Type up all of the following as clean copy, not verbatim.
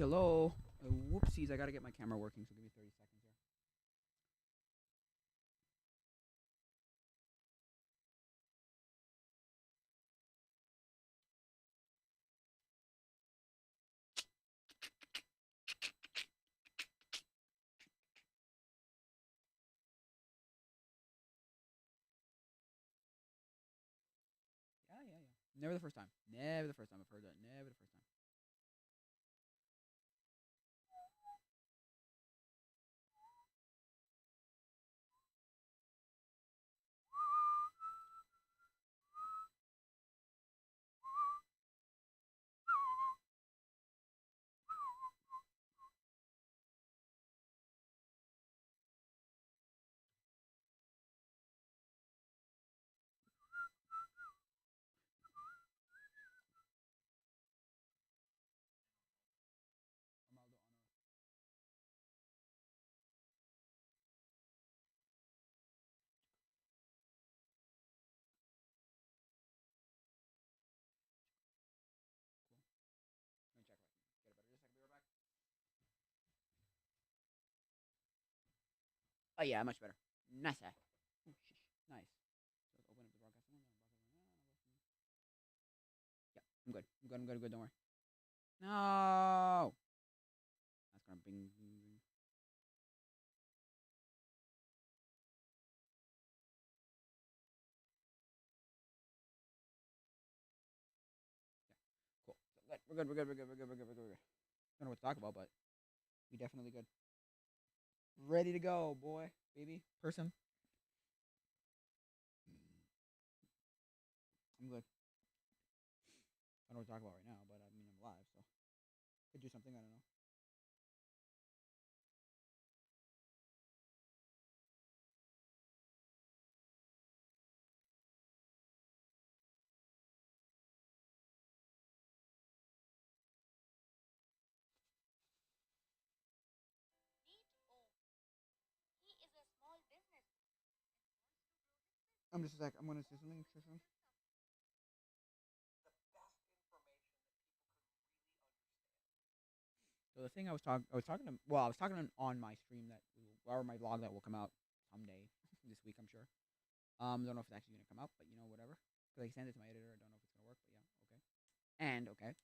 Hello. Whoopsies, I gotta get my camera working, so give me 30 seconds here. Yeah, yeah, yeah. Never the first time. Never the first time I've heard that. Never the first time. Let me check if I can get a better. Just a second, be right back. Oh yeah, much better. Nice. Oh, sheesh. Nice. So let's open up the broadcast. Yeah, I'm good. I'm good. Don't worry. No. That's gonna bing. Cool. So we're good. Don't know what to talk about, but we definitely good. Ready to go, boy, baby, person. I'm good. I don't know what to talk about right now, but I mean I'm live, so could do something. I don't know. I'm just a sec. I'm gonna say something. So the thing I was talking on my stream or my vlog that will come out someday this week, I'm sure. Don't know if it's actually gonna come out, but you know, whatever. Cause I sent it to my editor. I don't know if it's gonna work, but yeah, okay. And okay,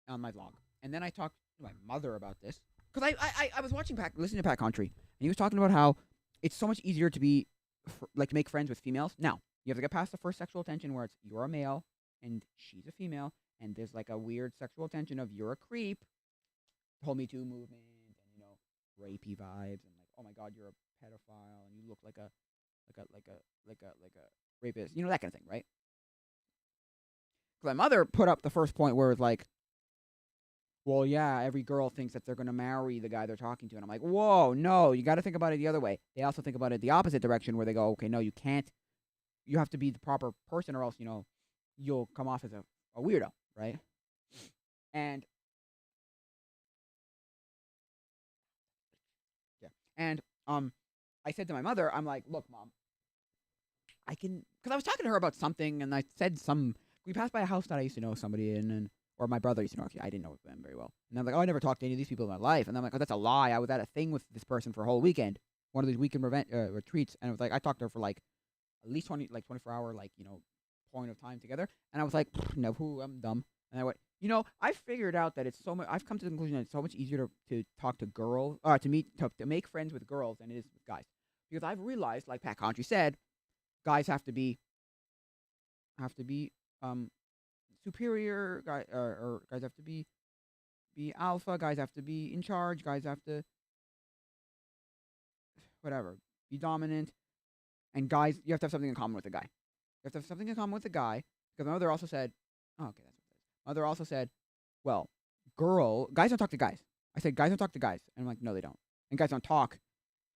on my vlog, and then I talked to my mother about this because I was listening to Pat Country, and he was talking about how it's so much easier to be like to make friends with females. Now you have to get past the first sexual tension where it's you're a male and she's a female, and there's like a weird sexual tension of you're a creep, whole Me Too movement, and rapey vibes, and like, oh my god, you're a pedophile, and you look like a rapist, that kind of thing, right? Because my mother put up the first point where it's like, well, yeah, every girl thinks that they're gonna marry the guy they're talking to, and I'm like, whoa, no, you got to think about it the other way. They also think about it the opposite direction, where they go, okay, no, you can't. You have to be the proper person, or else you'll come off as a weirdo, right? And yeah, and I said to my mother, I'm like, look, mom, I can, because I was talking to her about something, and I said we passed by a house that I used to know somebody in, and or my brother used to know. Actually, I didn't know them very well, and I'm like, oh, I never talked to any of these people in my life, and I'm like, oh, that's a lie. I was at a thing with this person for a whole weekend, one of these weekend retreats, and it was like I talked to her for like at least 24 hour point of time together, and I was like, no, who, I'm dumb, and I went, I figured out that it's so much. I've come to the conclusion that it's so much easier to talk to girls, to make friends with girls than it is with guys, because I've realized, like Pat Country said, guys have to be um superior, or guys have to be alpha, guys have to be in charge, guys have to whatever, be dominant, and guys, you have to have something in common with a guy. You have to have something in common with a guy, because my mother also said, oh, okay, that's what it is. Mother also said, well, guys don't talk to guys. I said guys don't talk to guys, and I'm like, no, they don't. And guys don't talk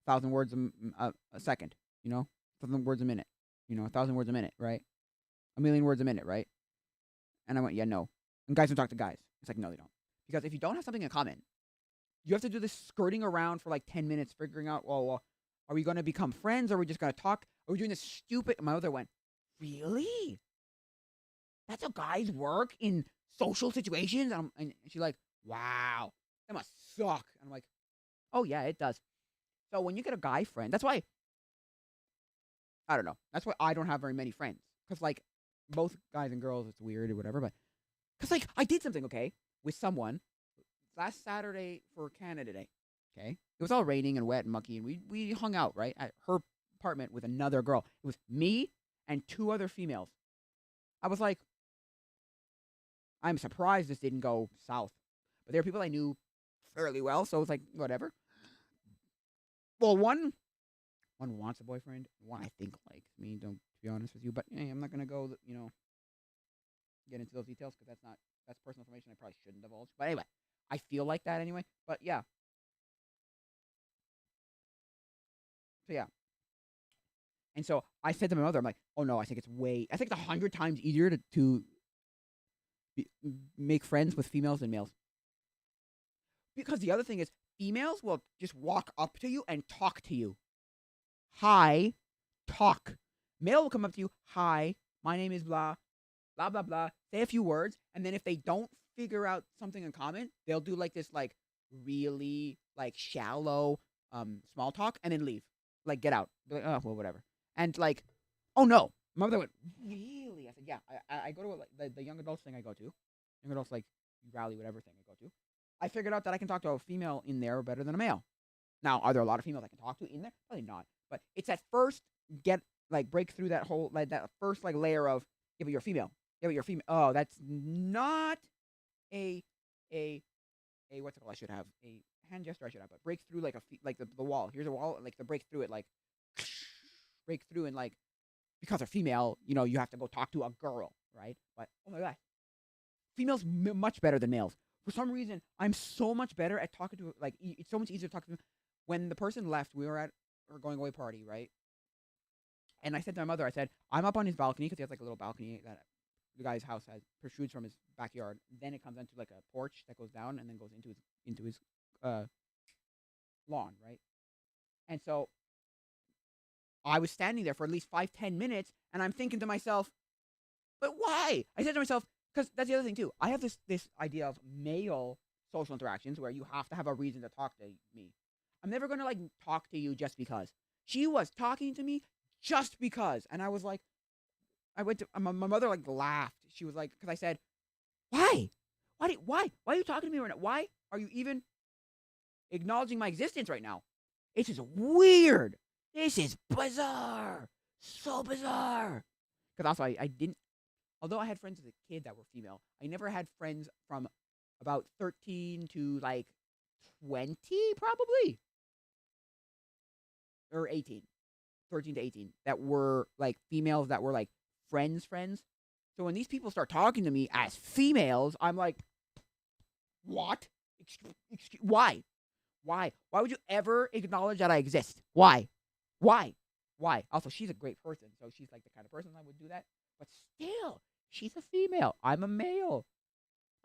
1,000 words a second, 1,000 words a minute, 1,000 words a minute, right? A million words a minute, right? And I went, yeah, no. And guys don't talk to guys. It's like, no, they don't. Because if you don't have something in common, you have to do this skirting around for like 10 minutes, figuring out, well, are we going to become friends? Or are we just going to talk? Are we doing this stupid? My mother went, really? That's how guys work in social situations? And she's like, wow, It must suck. And I'm like, oh yeah, it does. So when you get a guy friend, that's why I don't know. That's why I don't have very many friends. Because, like, both guys and girls, it's weird or whatever. But, because, like, I did something, okay, with someone last Saturday for Canada Day, okay? It was all raining and wet and mucky, and we hung out, right, at her apartment with another girl. It was me and two other females. I was like, I'm surprised this didn't go south. But there were people I knew fairly well, so it was like, whatever. Well, one wants a boyfriend. One I think likes me. Don't to be honest with you, but hey, I'm not gonna go. Get into those details because that's personal information I probably shouldn't divulge. But anyway, I feel like that anyway. But yeah, so yeah, and so I said to my mother, I'm like, oh no, I think I think it's 100 times easier to make friends with females than males. Because the other thing is, females will just walk up to you and talk to you. Hi, talk. Male will come up to you. Hi, my name is blah, blah, blah, blah. Say a few words, and then if they don't figure out something in common, they'll do like this, like really like shallow small talk, and then leave. Like get out. Be like, oh well, whatever. And like, oh no, my mother went really. I said, yeah. I go to the young adults thing I go to, young adults like rally whatever thing I go to. I figured out that I can talk to a female in there better than a male. Now, are there a lot of females I can talk to in there? Probably not. But it's that first break through that whole that first layer of yeah, but you're female. Yeah, but you're female. Oh, that's not a a what's it called? I should have a hand gesture. I should have, but break through like the wall. Here's a wall, like the break through it, like break through and like because they're female, you have to go talk to a girl, right? But oh my god, females much better than males. For some reason, I'm so much better at talking to it's so much easier to talk to them. When the person left, we were at our going away party, right? And I said to my mother, I said, I'm up on his balcony because he has like a little balcony that the guy's house has protrudes from his backyard. Then it comes into like a porch that goes down and then goes into his uh, lawn, right? And so I was standing there for at least 5-10 minutes, and I'm thinking to myself, but why? I said to myself, because that's the other thing too. I have this idea of male social interactions where you have to have a reason to talk to me. I'm never gonna talk to you just because. She was talking to me just because, and I was like, I went to my mother laughed. She was like, because I said, why? Why are you talking to me right now? Why are you even acknowledging my existence right now? It's just weird. This is bizarre. So bizarre. Because also I didn't. Although I had friends as a kid that were female, I never had friends from about 13 to 20, probably. Or 18. 13 to 18. That were females that were friends. So when these people start talking to me as females, I'm like, what? Why? Why? Why would you ever acknowledge that I exist? Why? Why? Why? Also, she's a great person, so she's the kind of person that would do that. But still, she's a female. I'm a male.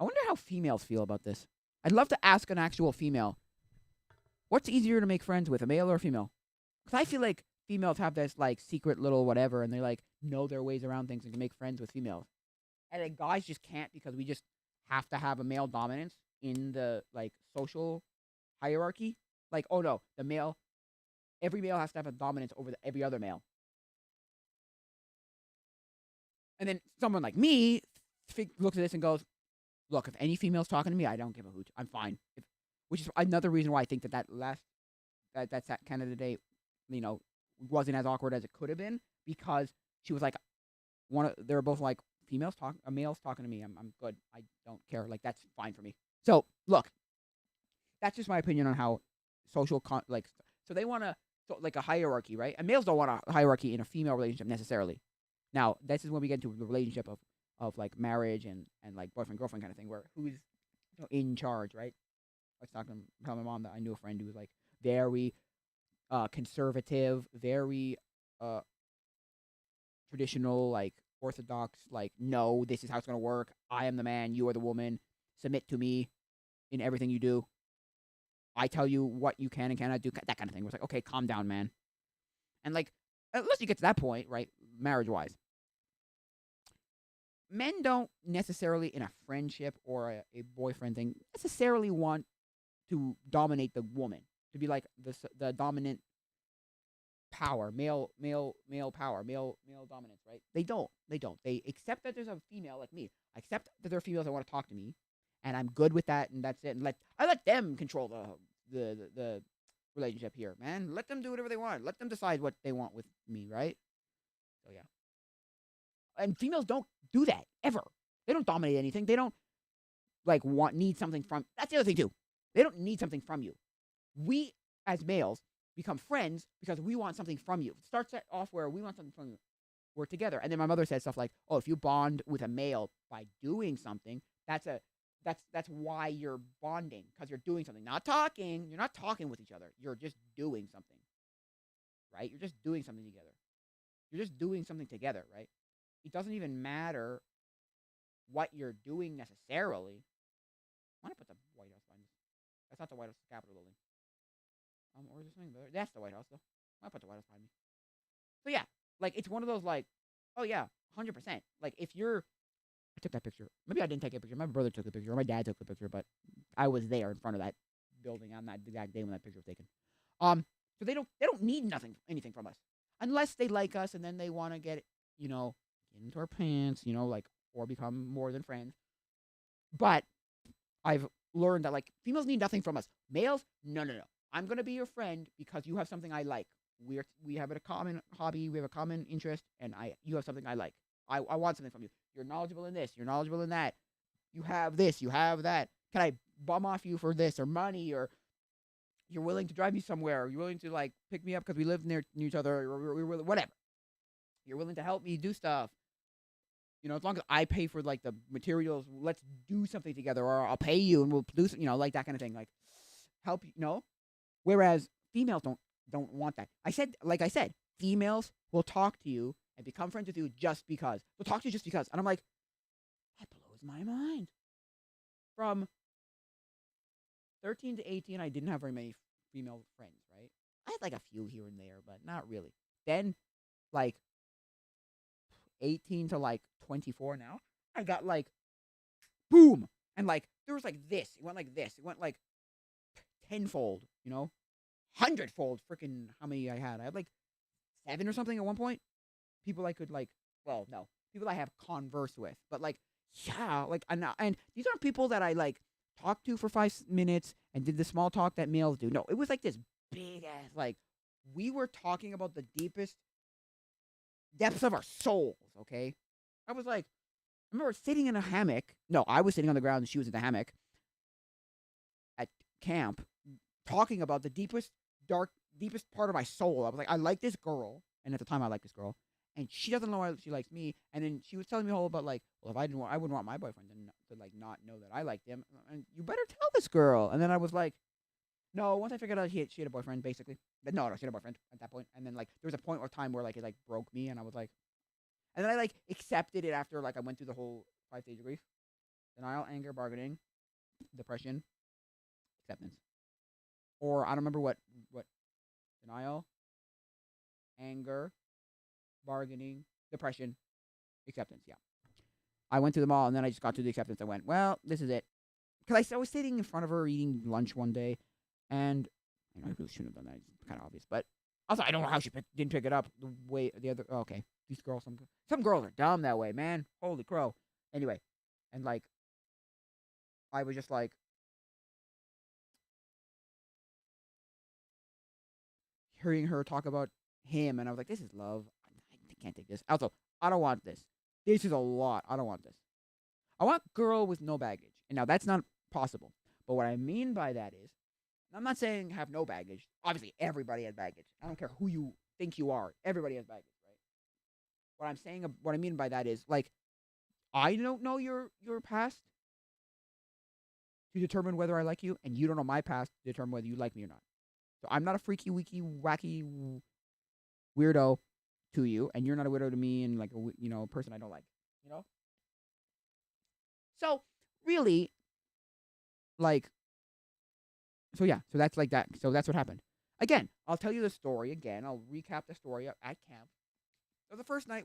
I wonder how females feel about this. I'd love to ask an actual female, what's easier to make friends with, a male or a female? Because I feel like females have this secret little whatever, and they know their ways around things and can make friends with females. And guys just can't because we just have to have a male dominance in the social hierarchy. Oh no, every male has to have a dominance over every other male. And then someone like me looks at this and goes, look, if any female's talking to me, I don't give a hoot. I'm fine. Which is another reason why I think that that's that Canada Day, wasn't as awkward as it could have been, because she was they were both males talking to me. I'm good. I don't care. That's fine for me. So look, that's just my opinion on how social so they want to a hierarchy, right? And males don't want a hierarchy in a female relationship necessarily. Now, this is when we get into the relationship of marriage and boyfriend girlfriend kind of thing, where who's in charge, right? I was telling my mom that I knew a friend who was very conservative, very traditional, orthodox, no, this is how it's gonna work. I am the man, you are the woman. Submit to me in everything you do. I tell you what you can and cannot do. That kind of thing. It was okay, calm down, man. And unless you get to that point, right, marriage-wise, men don't necessarily, in a friendship or a boyfriend thing, necessarily want to dominate the woman, to be like the dominant power, male power, male dominance, right? They don't. They don't. They accept that there's a female like me. I accept that there are females that want to talk to me, and I'm good with that, and that's it. And I let them control the relationship here, man. Let them do whatever they want. Let them decide what they want with me, right? So yeah. And females don't do that ever. They don't dominate anything. They don't like need something from. That's the other thing too. They don't need something from you. We as males become friends because we want something from you. It starts off where we want something from you. We're together, and then my mother said stuff like, "Oh, if you bond with a male by doing something, that's why you're bonding, because you're doing something, not talking. You're not talking with each other. You're just doing something, right? You're just doing something together. You're just doing something together, right? It doesn't even matter what you're doing necessarily. Why not put the White House behind this? That's not the White House, the Capitol building. Or is there something there? That's the White House, though. Why put the White House behind me? So yeah, like it's one of those like, oh yeah, 100%. Like if you're, I took that picture. Maybe I didn't take a picture. My brother took the picture, or my dad took the picture, but I was there in front of that building on that exact day when that picture was taken. So they don't need anything from us, unless they like us and then they want to get into our pants, like, or become more than friends. But I've learned that like females need nothing from us. Males, no. I'm gonna be your friend because you have something I like. We have a common hobby. We have a common interest, and you have something I like. I want something from you. You're knowledgeable in this. You're knowledgeable in that. You have this. You have that. Can I bum off you for this or money, or you're willing to drive me somewhere? Or you're willing to like pick me up because we live near each other, or whatever. You're willing to help me do stuff. As long as I pay for like the materials, let's do something together, or I'll pay you and we'll do like that kind of thing. Like help you. Whereas females don't want that. I said, females will talk to you and become friends with you just because. They'll talk to you just because. And I'm like, that blows my mind. From 13 to 18, I didn't have very many female friends, right? I had like a few here and there, but not really. Then, like, 18 to like 24 now, I got like, boom. And like, there was like this. It went like this. It went like tenfold, 100-fold freaking how many I had. I had like 7 or something at one point. People I could like, well, no, people I have converse with, but like, yeah, like, and these aren't people that I like talked to for 5 minutes and did the small talk that males do. No, it was like this big ass, like, we were talking about the deepest depths of our souls, okay? I was like, I remember sitting in a hammock. No, I was sitting on the ground and she was in the hammock at camp talking about the deepest part of my soul. I was like, I like this girl. And at the time, I liked this girl. And she doesn't know why she likes me. And then she was telling me all about, like, well, if I wouldn't want my boyfriend to like, not know that I liked him. And you better tell this girl. And then I was like, no, once I figured out she had a boyfriend, basically. But no, she had a boyfriend at that point. And then, like, there was a point or time where, like, it, like, broke me. And I was like, and then I, like, accepted it after, like, I went through the whole 5 stage of grief. Denial, anger, bargaining, depression, acceptance. Or I don't remember what denial, anger, bargaining, depression, acceptance. Yeah, I went through them all, and then I just got to the acceptance. I went, well, this is it, because I was sitting in front of her eating lunch one day, and I really shouldn't have done that. It's kind of obvious, but also I don't know how she didn't pick it up the way the other. Oh, okay, these girls, some girls are dumb that way, man. Holy crow. Anyway, and like, I was just like, hearing her talk about him, and I was like, this is love. I can't take this. Also, I don't want this. This is a lot. I don't want this. I want girl with no baggage. And now that's not possible. But what I mean by that is, I'm not saying have no baggage. Obviously, everybody has baggage. I don't care who you think you are. Everybody has baggage, right? What I mean by that is, like, I don't know your past to determine whether I like you, and you don't know my past to determine whether you like me or not. So I'm not a freaky, weaky, wacky weirdo to you, and you're not a weirdo to me, and like a person I don't like. So really, like, so yeah, so that's like that. So that's what happened. Again, I'll tell you the story again. I'll recap the story at camp. So the first night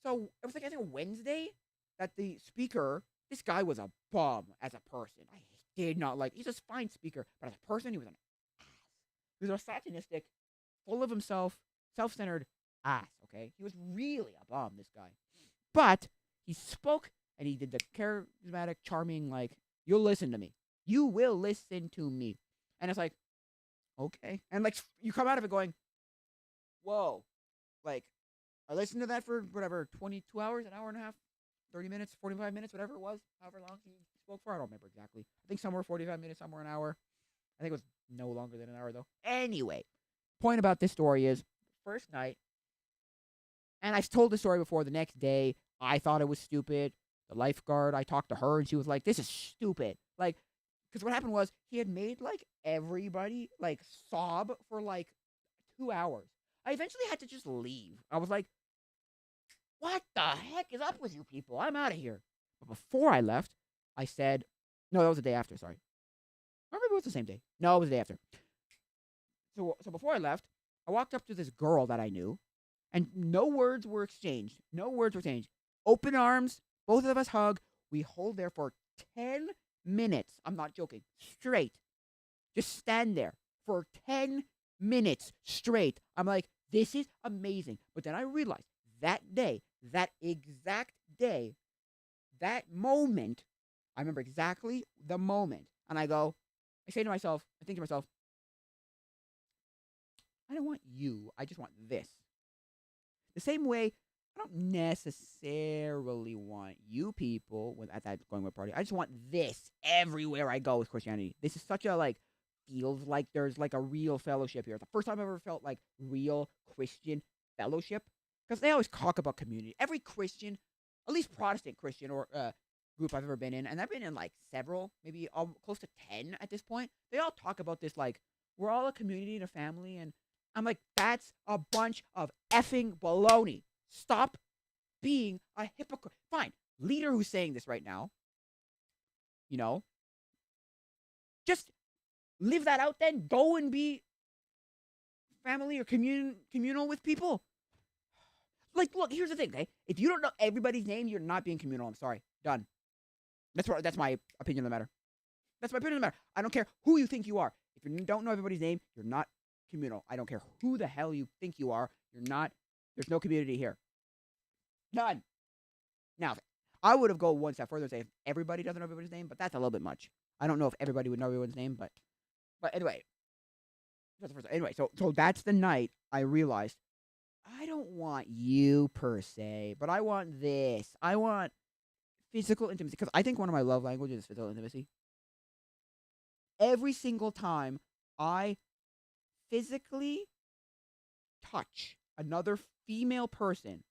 so it was like, I think, a Wednesday that the speaker. This guy was a bum as a person. I did not like. He's a fine speaker, but as a person, he was an ass. He was a misogynistic, full of himself, self-centered ass. Okay, he was really a bum. This guy, but he spoke and he did the charismatic, charming, like, you'll listen to me. You will listen to me. And it's like, okay. And like you come out of it going, whoa. Like, I listened to that for whatever, 22 hours, an hour and a half, 30 minutes, 45 minutes, whatever it was, however long he spoke for. I don't remember exactly. I think somewhere 45 minutes, somewhere an hour. I think it was no longer than an hour though. Anyway, point about this story is first night, and I've told the story before. The next day, I thought it was stupid. The lifeguard, I talked to her, and she was like, "This is stupid." Like, because what happened was he had made like everybody like sob for like 2 hours. I eventually had to just leave. I was like, "What the heck is up with you people? I'm out of here." But before I left, I said, "No, that was the day after. Sorry, or maybe it was the same day. No, it was the day after." So before I left, I walked up to this girl that I knew, and no words were exchanged. No words were exchanged. Open arms, both of us hug. We hold there for 10 minutes. I'm not joking. Straight. Just stand there for 10 minutes straight. I'm like, this is amazing. But then I realized that day, that exact day, that moment, I remember exactly the moment. And I think to myself, I don't want you. I just want this. The same way, I don't necessarily want you people at that going away party. I just want this everywhere I go with Christianity. This is such a like feels like there's like a real fellowship here. The first time I ever felt like real Christian fellowship, because they always talk about community. Every Christian, at least Protestant Christian or group I've ever been in, and I've been in like several, maybe close to 10 at this point. They all talk about this like we're all a community and a family, and I'm like, that's a bunch of effing baloney. Stop being a hypocrite. Fine, leader who's saying this right now, you know, just live that out. Then go and be family or communal with people. Like, look, here's the thing, okay? If you don't know everybody's name, you're not being communal. I'm sorry. Done. That's my opinion on the matter. That's my opinion on the matter. I don't care who you think you are. If you don't know everybody's name, you're not communal. I don't care who the hell you think you are. You're not. There's no community here. None. Now, I would have go one step further and say if everybody doesn't know everybody's name, but that's a little bit much. I don't know if everybody would know everyone's name, but anyway, that's the first. Anyway, so that's the night I realized I don't want you per se, but I want this. I want physical intimacy because I think one of my love languages is physical intimacy. Every single time I physically touch another female person,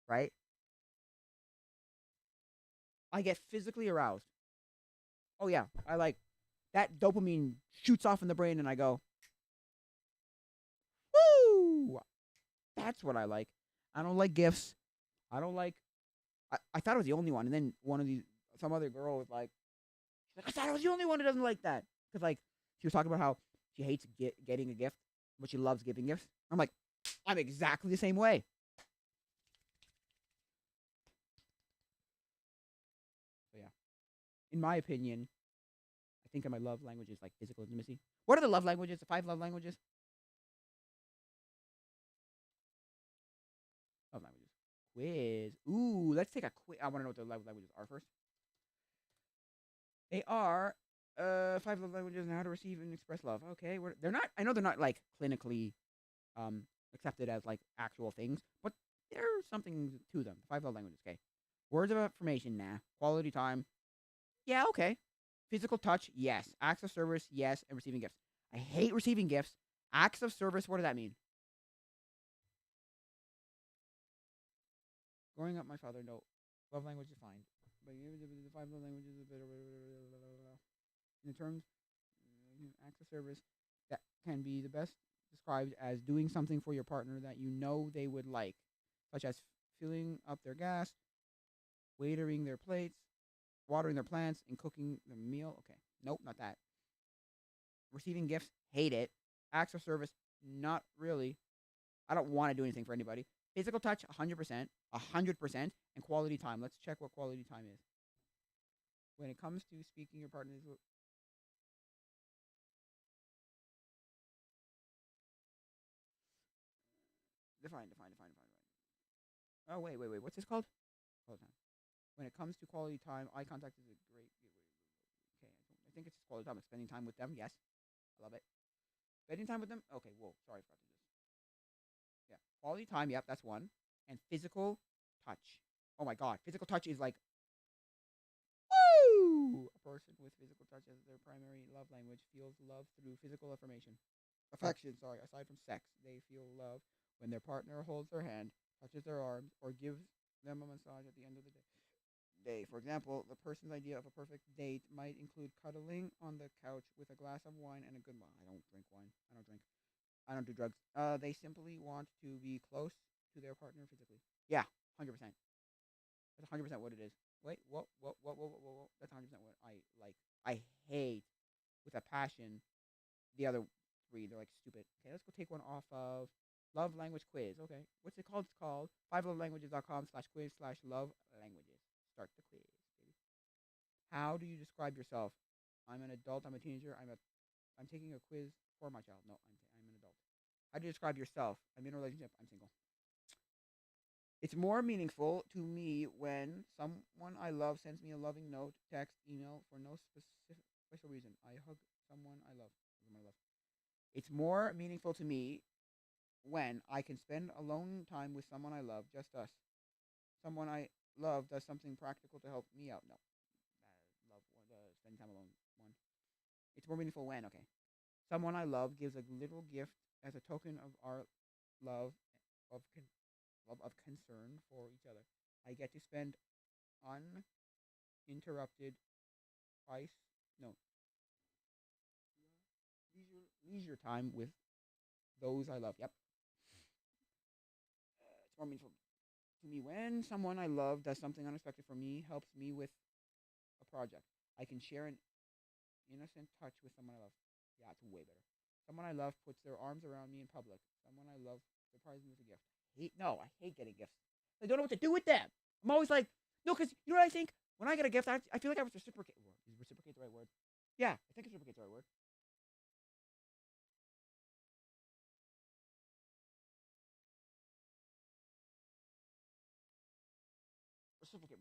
right? I get physically aroused. Oh yeah, I like that dopamine shoots off in the brain and I go, "Woo!" That's what I like. I don't like gifts. I don't like I thought I was the only one, and then some other girl was like, I thought I was the only one who doesn't like that. Because, like, she was talking about how she hates getting a gift, but she loves giving gifts. I'm like, I'm exactly the same way. So, yeah. In my opinion, I think of my love languages like physical intimacy. What are the love languages? The 5 love languages? Love languages. Quiz. Ooh, let's take a quiz. I want to know what the love languages are first. They are 5 love languages and how to receive and express love. Okay, they're not. I know they're not like clinically accepted as like actual things, but there's something to them. 5 love languages. Okay, words of affirmation. Nah. Quality time. Yeah. Okay. Physical touch. Yes. Acts of service. Yes. And receiving gifts. I hate receiving gifts. Acts of service. What does that mean? Growing up, my father. No. Love language defined. But the 5 love languages. In terms, acts of service that can be the best described as doing something for your partner that you know they would like, such as filling up their gas, watering their plates, watering their plants, and cooking the meal. Okay, nope, not that. Receiving gifts, hate it. Acts of service, not really. I don't want to do anything for anybody. Physical touch, 100%, 100%, and quality time. Let's check what quality time is. When it comes to speaking your partner's Define. Oh, wait. What's this called? Quality time. When it comes to quality time, eye contact is a great. Okay, I think it's just quality time. Like spending time with them. Yes, I love it. Spending time with them. Okay, whoa. Sorry, I forgot to do this. Yeah, quality time. Yep, that's one. And physical touch. Oh my god, physical touch is like woo. A person with physical touch as their primary love language feels love through physical affection. Sorry, aside from sex, they feel love when their partner holds their hand, touches their arms, or gives them a massage at the end of the day. For example, the person's idea of a perfect date might include cuddling on the couch with a glass of wine and a good one. I don't drink wine. I don't drink. I don't do drugs. They simply want to be close to their partner physically. Yeah, 100%. That's 100% what it is. Wait, what? That's 100% what I like. I hate with a passion the other three. They're like stupid. Okay, let's go take one off of love language quiz. Okay, what's it called? It's called fivelovelanguages.com/quiz/love languages. Start the quiz, baby. How do you describe yourself? I'm an adult. I'm a teenager. I'm taking a quiz for my child. No, I'm an adult. How do you describe yourself? I'm in a relationship. I'm single. It's more meaningful to me when someone I love sends me a loving note, text, email for no special reason. I hug someone I love. It's more meaningful to me when I can spend alone time with someone I love, just us. Someone I love does something practical to help me out. No, love spending time alone. One. It's more meaningful when okay. Someone I love gives a little gift as a token of our love of of concern for each other. I get to spend uninterrupted price no leisure time with those I love. Yep, it's more meaningful to me when someone I love does something unexpected for me, helps me with a project. I can share an innocent touch with someone I love. Yeah, it's way better. Someone I love puts their arms around me in public. Someone I love surprises me with a gift. I hate getting gifts. I don't know what to do with them. I'm always like, no, because you know what I think? When I get a gift, I feel like I was reciprocate. Is reciprocate the right word? Yeah, I think reciprocate the right word. Reciprocate.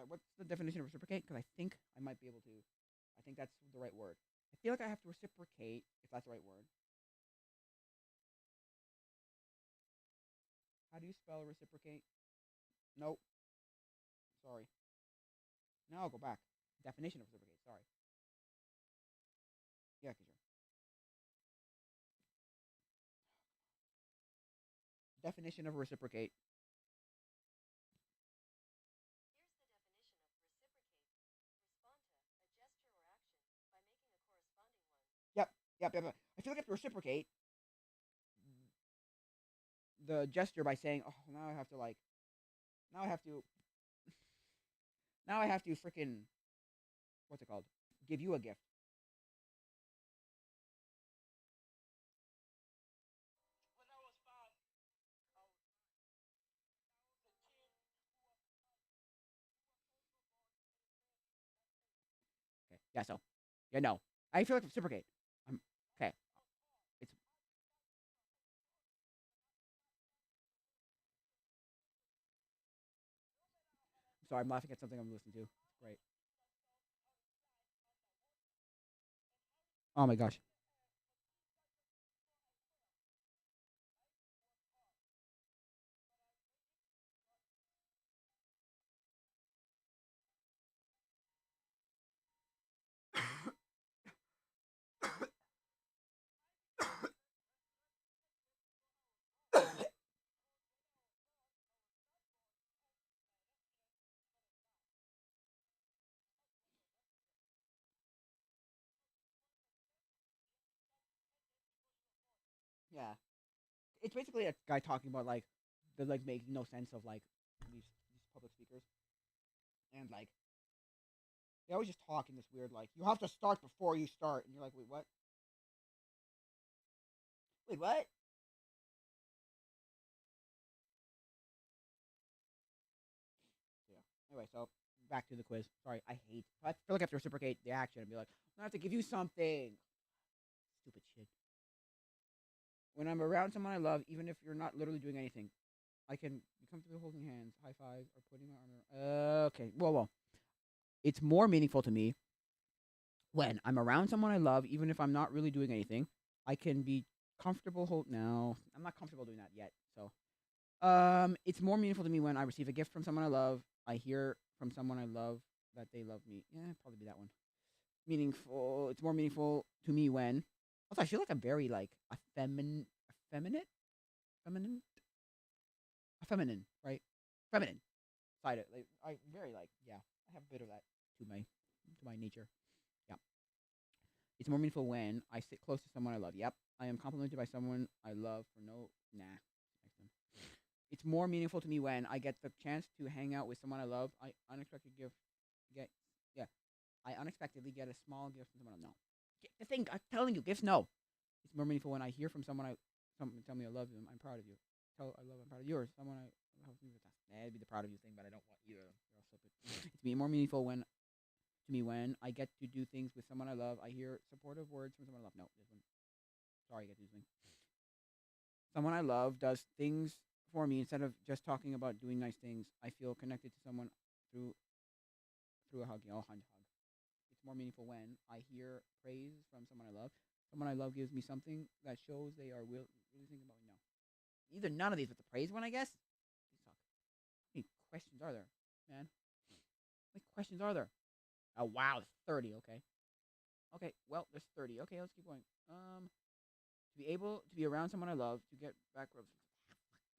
What's the definition of reciprocate? Because I think I might be able to. I think that's the right word. I feel like I have to reciprocate if that's the right word. How do you spell reciprocate? Nope. Sorry. Now I'll go back. Definition of reciprocate. Sorry. Yeah, sure. Definition of reciprocate. Yep. Yep. I feel like I have to reciprocate the gesture by saying, "Oh, now I have to like, now I have to, now I have to freaking, what's it called? Give you a gift." Okay. Yeah. So, yeah. No, I feel like reciprocate. I'm okay. It's. Sorry, I'm laughing at something I'm listening to. It's great. Oh my gosh. Yeah. It's basically a guy talking about like the like making no sense of like these public speakers and like they always just talk in this weird like you have to start before you start and you're like wait what? Wait what? Yeah. Anyway, so back to the quiz. Sorry, I hate. I feel like I have to reciprocate the action and be like, I have to give you something. Stupid shit. when I'm around someone I love, even if you're not literally doing anything, I can be comfortably holding hands, high fives, or putting my arm around. Okay, well, it's more meaningful to me when I'm around someone I love, even if I'm not really doing anything. I can be comfortable hold now. I'm not comfortable doing that yet. So, it's more meaningful to me when I receive a gift from someone I love. I hear from someone I love that they love me. Yeah, probably be that one. Meaningful. It's more meaningful to me when. Also, I feel like I'm very like effeminate, feminine, feminine, right? Feminine side. It like I very like yeah. I have a bit of that to my nature. Yeah. It's more meaningful when I sit close to someone I love. Yep. I am complimented by someone I love for no nah. Next one. It's more meaningful to me when I get the chance to hang out with someone I love. I unexpected gift get yeah. I unexpectedly get a small gift from someone I know. The thing I'm telling you, gifts no. It's more meaningful when I hear from someone tell me I love them. I'm proud of you. I'm proud of yours. Someone I helps me with that. Nah, it'd be the proud of you thing, but I don't want either of them. They're all stupid. It's me more meaningful when to me when I get to do things with someone I love. I hear supportive words from someone I love. No, this one. Sorry, I get these things. Someone I love does things for me instead of just talking about doing nice things. I feel connected to someone through through a hug. Oh, hug. It's more meaningful when I hear praise from someone I love. Someone I love gives me something that shows they are really thinking about me. No, either none of these, but the praise one, I guess. These suck. How many questions are there, man? How many questions are there? Oh wow, there's 30. Okay. Okay. Well, there's 30. Okay, let's keep going. To be able to be around someone I love, to get back rubs.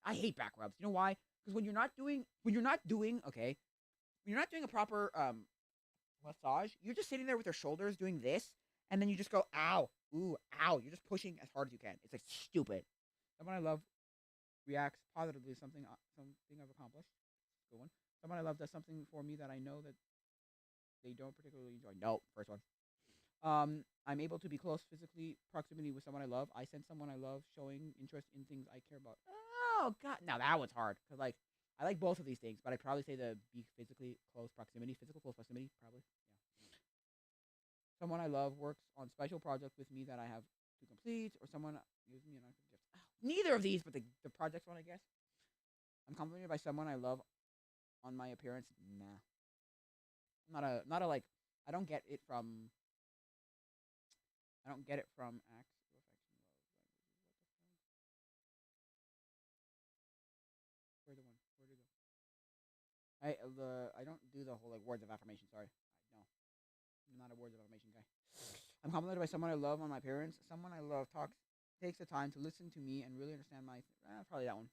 I hate back rubs. You know why? Because when you're not doing a proper massage, you're just sitting there with your shoulders doing this, and then you just go, ow, ooh, ow. You're just pushing as hard as you can. It's like stupid. Someone I love reacts positively to something I've accomplished. Good one. Someone I love does something for me that I know that they don't particularly enjoy. No, first one. I'm able to be close physically proximity with someone I love. I sense someone I love showing interest in things I care about. Oh God, now that one's hard because like I like both of these things, but I'd probably say the be physically close proximity, physical close proximity, probably. Yeah. Someone I love works on special projects with me that I have to complete, or someone gives me an unexpected gift. Oh, neither of these, but the projects one, I guess. I'm complimented by someone I love on my appearance. Nah, not a like. I don't get it from I don't get it from acts of affection, love, languages. What the fuck? Where's the one? Where did it go? I don't do the whole like words of affirmation. Sorry, no, I'm not a words of affirmation guy. I'm complimented by someone I love on my parents. Someone I love takes the time to listen to me and really understand my. Probably that one.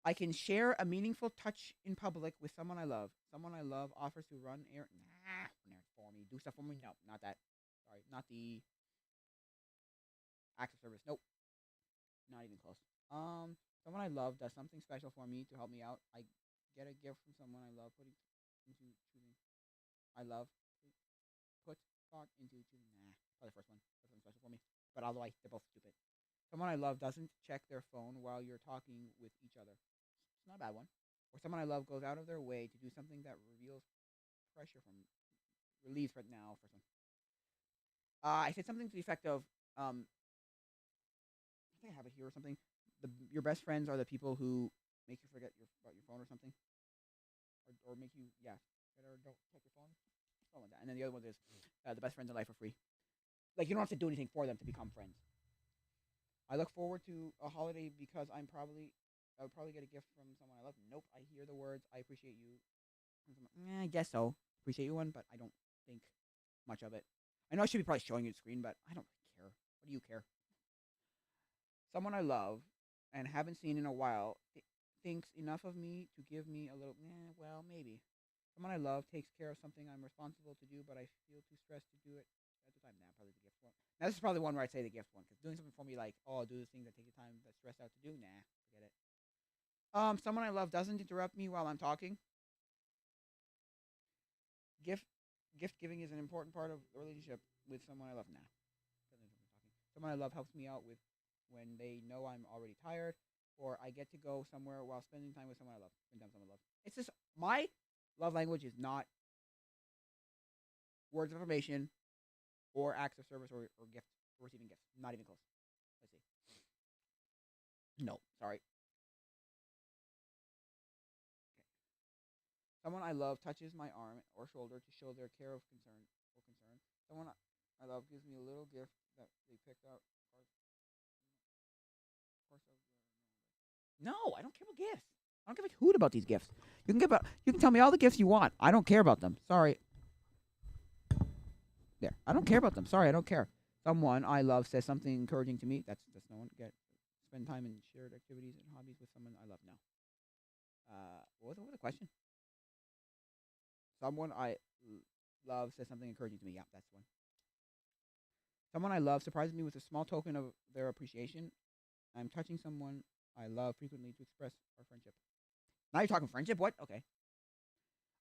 I can share a meaningful touch in public with someone I love. Someone I love offers to run air. Nah, run errands for me. Do stuff for me. No, not that. Sorry, not the acts of service. Nope. Not even close. Someone I love does something special for me to help me out. I get a gift from someone I love, putting into choosing. I love put thought into choosing. Nah, probably the first one. That's something special for me. But although they're both stupid. Someone I love doesn't check their phone while you're talking with each other. It's not a bad one. Or someone I love goes out of their way to do something that reveals pressure from relieves right now. First one. I said something to the effect of I think I have it here or something. Your best friends are the people who make you forget about your phone or something, or make you better don't check your phone. Something like that. And then the other one is the best friends in life are free. Like you don't have to do anything for them to become friends. I look forward to a holiday because I would probably get a gift from someone I love. Nope. I hear the words I appreciate you. I guess so. Appreciate you one, but I don't think much of it. I know I should be probably showing you the screen, but I don't really care. What do you care? Someone I love and haven't seen in a while thinks enough of me to give me a little, well, maybe. Someone I love takes care of something I'm responsible to do, but I feel too stressed to do it at the time. Nah, probably the gift one. Now, this is probably one where I'd say the gift one, because doing something for me like, oh, I'll do this thing that takes the time that's stressed out to do, nah, forget it. Someone I love doesn't interrupt me while I'm talking. Gift gift giving is an important part of the relationship with someone I love. Nah, someone I love helps me out with when they know I'm already tired, or I get to go somewhere while spending time with someone I love. Spend time with someone I love. It's just my love language is not words of affirmation or acts of service or gifts or receiving gifts. Not even close. Let's see. No, sorry. Someone I love touches my arm or shoulder to show their care of concern. Someone I love gives me a little gift that they picked out. No, I don't care about gifts. I don't give a hoot about these gifts. You can tell me all the gifts you want. I don't care about them. Sorry. There. I don't care about them. Sorry, I don't care. Someone I love says something encouraging to me. That's no one get spend time in shared activities and hobbies with someone I love now. What was the question? Someone love says something encouraging to me. Yeah, that's one. Someone I love surprises me with a small token of their appreciation. I'm touching someone I love frequently to express our friendship. Now you're talking friendship? What? Okay.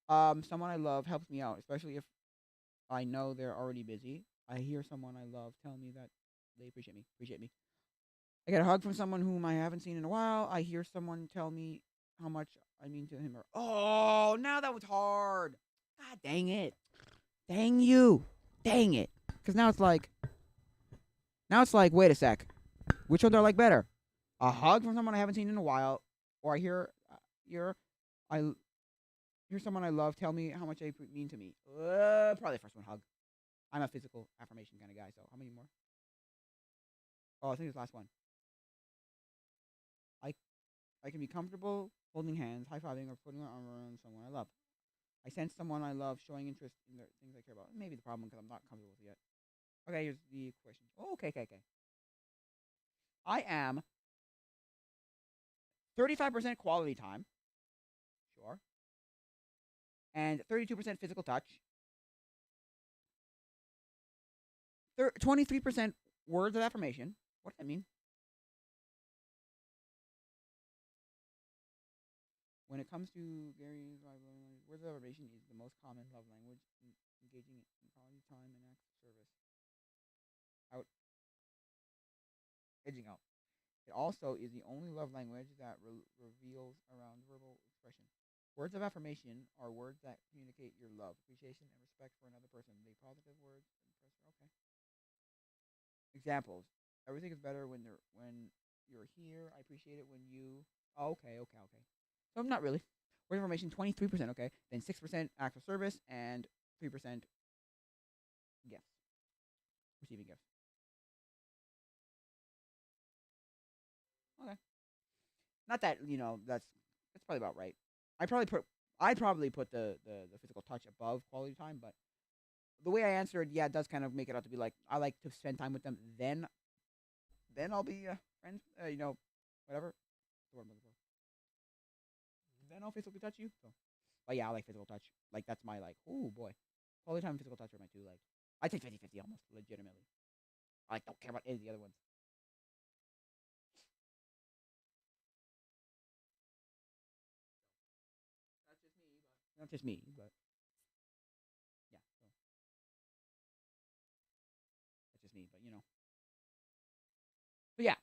Someone I love helps me out, especially if I know they're already busy. I hear someone I love tell me that they appreciate me. Appreciate me. I get a hug from someone whom I haven't seen in a while. I hear someone tell me how much I mean to him. Or oh, now that was hard. God dang it. Dang you. Dang it. Because now it's like, wait a sec. Which one do I like better? A hug from someone I haven't seen in a while, or I hear someone I love tell me how much they mean to me. Probably the first one, hug. I'm a physical affirmation kind of guy. So how many more? Oh, I think it's the last one. I I can be comfortable holding hands, high fiving, or putting my arm around someone I love. I sense someone I love showing interest in the things I care about. Maybe the problem because I'm not comfortable with it yet. Okay, here's the question. Oh, okay. I am 35% quality time, sure, and 32% physical touch, 23% words of affirmation. What does that mean? When it comes to Gary's love language, words of affirmation is the most common love language, engaging in quality time and acts of service. Out, edging out. It also is the only love language that reveals around verbal expression. Words of affirmation are words that communicate your love, appreciation, and respect for another person. They positive words. Okay. Examples. Everything is better when you're here. I appreciate it when you. Oh, okay. So not really. Word of affirmation 23%. Okay. Then 6% acts of service and 3% gifts. Receiving gifts. Okay. Not that that's probably about right. I probably put I'd probably put the physical touch above quality time, but the way I answered, yeah, it does kind of make it out to be like I like to spend time with them. Then I'll be friends. Whatever. That's what I'm looking for. Then I'll physically touch you. So, but yeah, I like physical touch. Like that's my like. Oh boy, quality time and physical touch are my two like. I take 50-50 almost legitimately. I like don't care about any of the other ones. That's just me, but not just me, but yeah. So that's just me, but But yeah,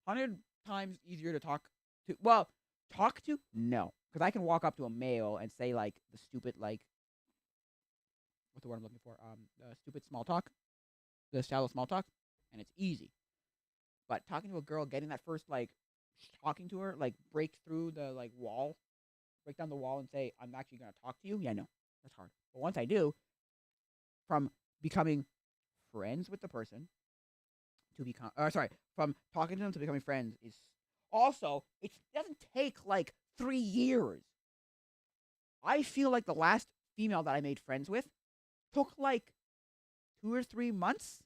100 times easier to talk to. Well, talk to no, because I can walk up to a male and say like the stupid like what's the word I'm looking for? Stupid small talk, the shallow small talk, and it's easy. But talking to a girl, getting that first like talking to her, like break through the like wall, break down the wall, and say I'm actually gonna talk to you. Yeah, no, that's hard. But once I do, from becoming friends with the person to become, sorry, from talking to them to becoming friends is also it doesn't take like 3 years. I feel like the last female that I made friends with took like 2 or 3 months,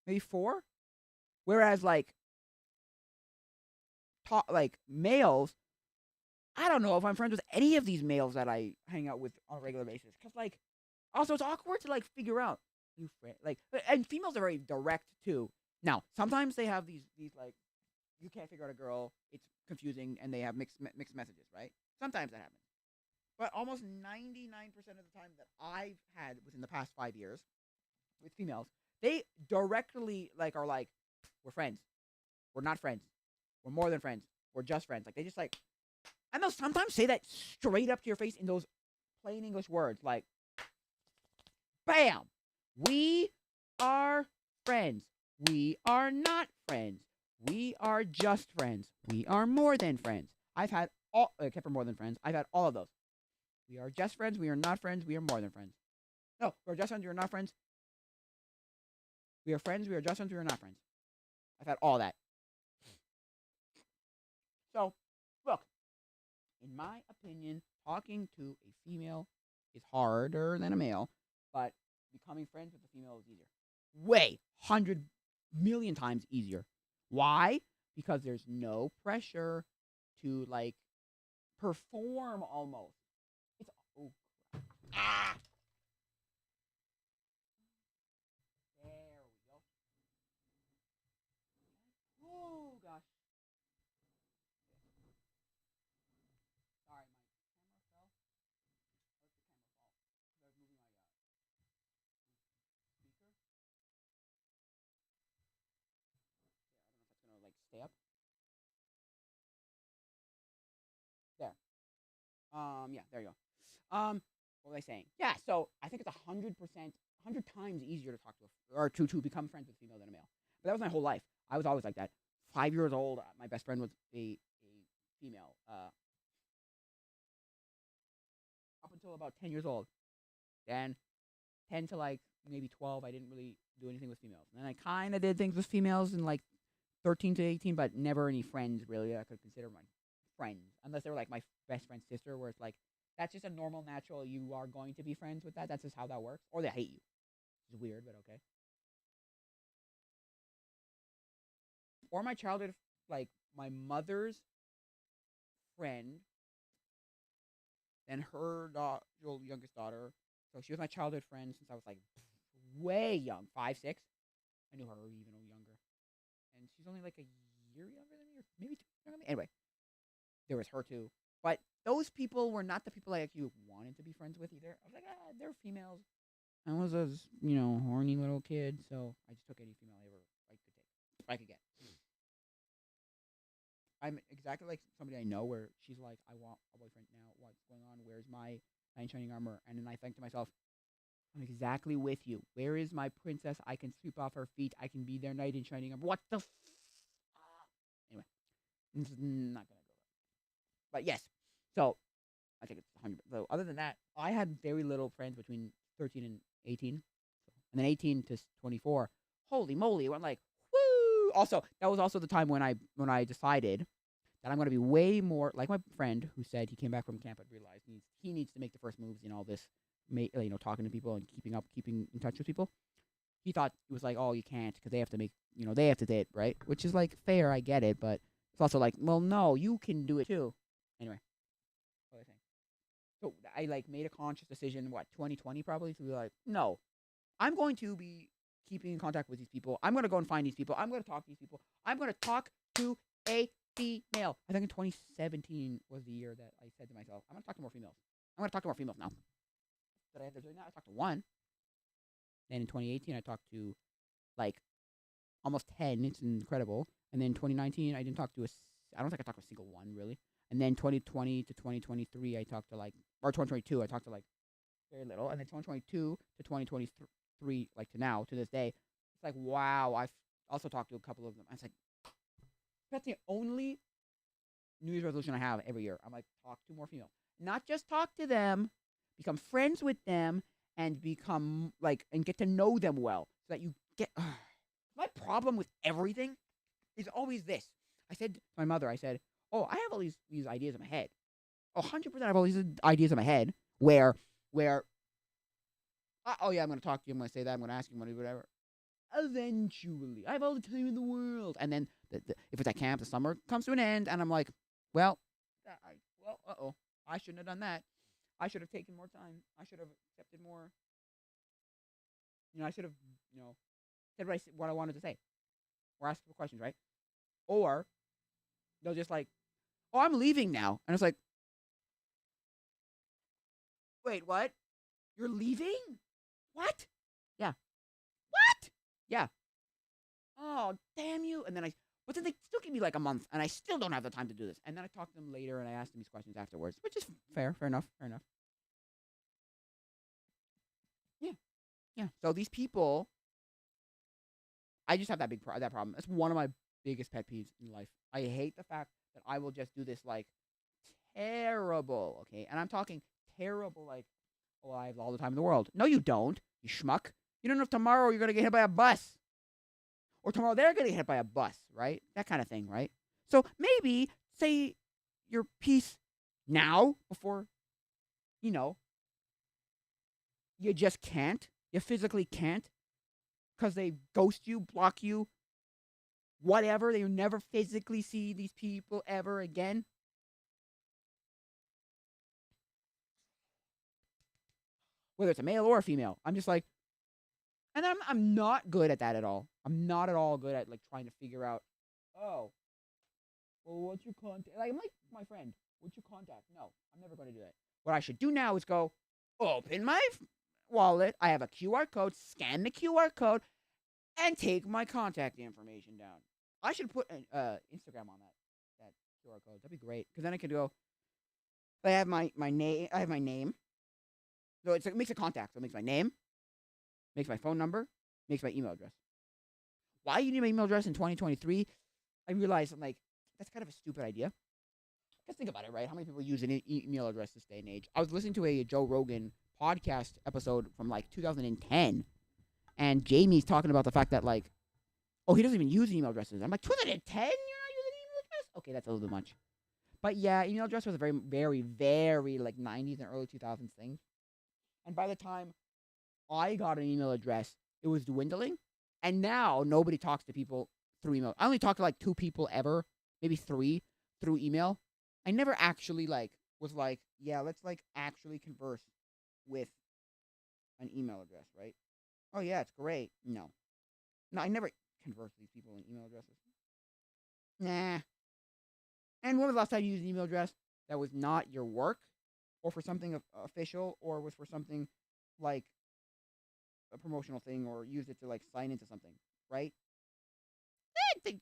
maybe four. Whereas like males, I don't know if I'm friends with any of these males that I hang out with on a regular basis. Cause like, also it's awkward to like figure out new friend. Like, and females are very direct too. Now sometimes they have these like you can't figure out a girl. It's confusing, and they have mixed messages, right? Sometimes that happens, but almost 99% of the time that I've had within the past 5 years with females, they directly like are like, we're friends. We're not friends. We're more than friends. We're just friends. Like they just like, and they'll sometimes say that straight up to your face in those plain English words, like, "Bam, we are friends. We are not friends. We are just friends. We are more than friends. I've had all, except for more than friends, I've had all of those. We are just friends. We are not friends. We are more than friends. No, we are just friends. We are not friends. We are friends. We are just friends. We are not friends. I've had all that. So, look, in my opinion, talking to a female is harder than a male, but becoming friends with a female is easier. Way, 100 million times easier. Why? Because there's no pressure to, like, perform almost. It's, oh, ah! There we go. Oh, gosh. Sorry, my camera fell. What's the camera fall? Because I was moving my speaker. There, I don't know if that's gonna like stay up. There. Yeah, there you go. What was I saying? Yeah, so I think it's 100%, 100 times easier to talk to or to become friends with a female than a male. But that was my whole life. I was always like that. 5 years old, my best friend was a female. Up until about 10 years old. Then 10 to like maybe 12, I didn't really do anything with females. And then I kind of did things with females in like 13 to 18, but never any friends really that I could consider my friends, unless they were like my best friend's sister, where it's like that's just a normal, natural. You are going to be friends with that. That's just how that works. Or they hate you. It's weird, but okay. Or my childhood, like my mother's friend, then her youngest daughter. So she was my childhood friend since I was like way young, 5, 6. I knew her even younger, and she's only like a year younger than me, or maybe 2 younger than me. Anyway, there was her too. But those people were not the people I actually wanted to be friends with either. I was like, they're females. I was a horny little kid, so I just took any female I ever I could take, I could get. I'm exactly like somebody I know where she's like, I want a boyfriend now. What's going on? Where's my knight in shining armor? And then I think to myself, I'm exactly with you. Where is my princess? I can sweep off her feet. I can be their knight in shining armor. What the? Anyway, this is not gonna go. But yes, so I think it's 100. So other than that, I had very little friends between 13 and 18, and then 18 to 24. Holy moly! It went like woo. Also, that was also the time when I decided that I'm going to be way more like my friend who said he came back from camp and realized he needs to make the first moves in all this, talking to people and keeping in touch with people. He thought it was like, oh, you can't because they have to make, they have to date, right? Which is like fair, I get it, but it's also like, well, no, you can do it too. Anyway, what was I saying? So I like made a conscious decision, 2020 probably, to be like, no, I'm going to be keeping in contact with these people. I'm going to go and find these people. I'm going to talk to these people. I'm going to talk to a female. I think in 2017 was the year that I said to myself, I'm going to talk to more females. I'm going to talk to more females now. That I have to do now. I talked to one. Then in 2018, I talked to like almost 10. It's incredible. And then 2019, I didn't talk to I don't think I talked to a single one really. And then 2020 to 2023, I talked to or 2022, I talked to like very little. And then 2022 to 2023, like to now, to this day, it's like, wow, I've also talked to a couple of them. I was like, that's the only New Year's resolution I have every year. I'm like, talk to more females. Not just talk to them, become friends with them, and become like, and get to know them well. So that you get. My problem with everything is always this. I said to my mother, I said, oh, I have all these ideas in my head. 100% I have all these ideas in my head where oh yeah, I'm going to talk to you. I'm going to say that. I'm going to ask you money, whatever. Eventually, I have all the time in the world. And then if it's at camp, the summer comes to an end, and I'm like, well, I shouldn't have done that. I should have taken more time. I should have accepted more. I should have, said what I wanted to say, or asked for questions, right? Or they'll just like, oh, I'm leaving now, and it's like, wait, what? You're leaving? What? Yeah. What? Yeah. Oh, damn you. And then but then they still give me like a month, and I still don't have the time to do this. And then I talk to them later, and I ask them these questions afterwards, which is fair enough, fair enough. Yeah, yeah. So these people, I just have that problem. That's one of my biggest pet peeves in life. I hate the fact that I will just do this like terrible, okay? And I'm talking terrible, like, oh, I have all the time in the world. No, you don't, you schmuck. You don't know if tomorrow you're gonna get hit by a bus, or tomorrow they're gonna get hit by a bus, right? That kind of thing, right? So maybe say your piece now before, you know, you just can't. You physically can't because they ghost you, block you, whatever. They never physically see these people ever again. Whether it's a male or a female. I'm just like, and I'm not good at that at all. I'm not at all good at like trying to figure out, oh, well, what's your contact? Like, I'm like my friend. What's your contact? No, I'm never going to do that. What I should do now is go open my wallet. I have a QR code. Scan the QR code and take my contact information down. I should put an Instagram on that QR code. That'd be great because then I could go. I have my name. I have my name. So it makes a contact. So it makes my name, makes my phone number, makes my email address. Why you need my email address in 2023? I realize I'm like, that's kind of a stupid idea. Just think about it, right? How many people use an email address this day and age? I was listening to a Joe Rogan podcast episode from like 2010, and Jamie's talking about the fact that like, oh, he doesn't even use email addresses. I'm like, 2010? You're not using email address? Okay, that's a little bit much. But yeah, email address was a very, very, very like 90s and early 2000s thing. And by the time I got an email address, it was dwindling. And now nobody talks to people through email. I only talk to like 2 people ever, maybe 3 through email. I never actually like was like, yeah, let's like actually converse with an email address, right? Oh yeah, it's great. No, I never converse with these people in email addresses. Nah. And when was the last time you used an email address that was not your work, or for something official, or was for something like a promotional thing, or used it to like sign into something, right?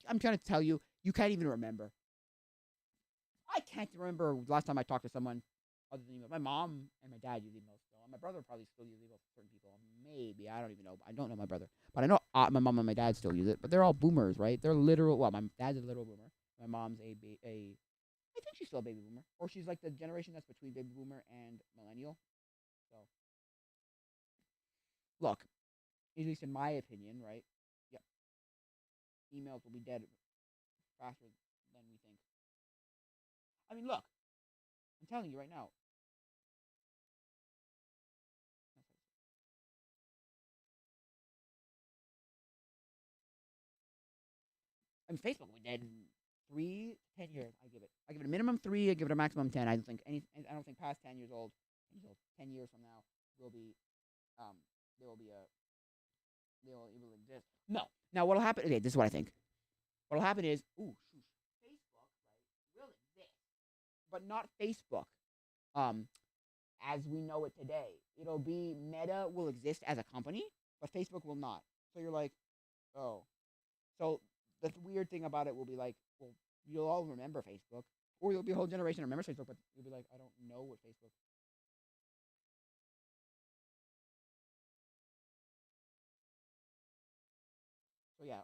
I'm trying to tell you, you can't even remember. I can't remember the last time I talked to someone other than email. My mom and my dad use email still. My brother probably still uses email for certain people. Maybe. I don't even know. I don't know my brother. But I know my mom and my dad still use it. But they're all boomers, right? They're literal. Well, my dad's a literal boomer. My mom's I think she's still a baby boomer. Or she's like the generation that's between baby boomer and millennial. So, look, at least in my opinion, right? Yep. Emails will be dead faster than we think. I mean, look, I'm telling you right now. I mean, Facebook will be dead in 3 to 10 years. I give it a minimum 3. I give it a maximum 10. I don't think I don't think past 10 years old. 10 years from now will be um there will be a they will exist. No. Now what'll happen? Okay, this is what I think. What'll happen is, ooh, Facebook, right, will exist, but not Facebook. Um, as we know it today. It'll be Meta will exist as a company, but Facebook will not. So you're like, oh. So the weird thing about it will be like, well, you'll all remember Facebook, or there'll be a whole generation that remembers Facebook, but you'll be like, I don't know what Facebook. So yeah,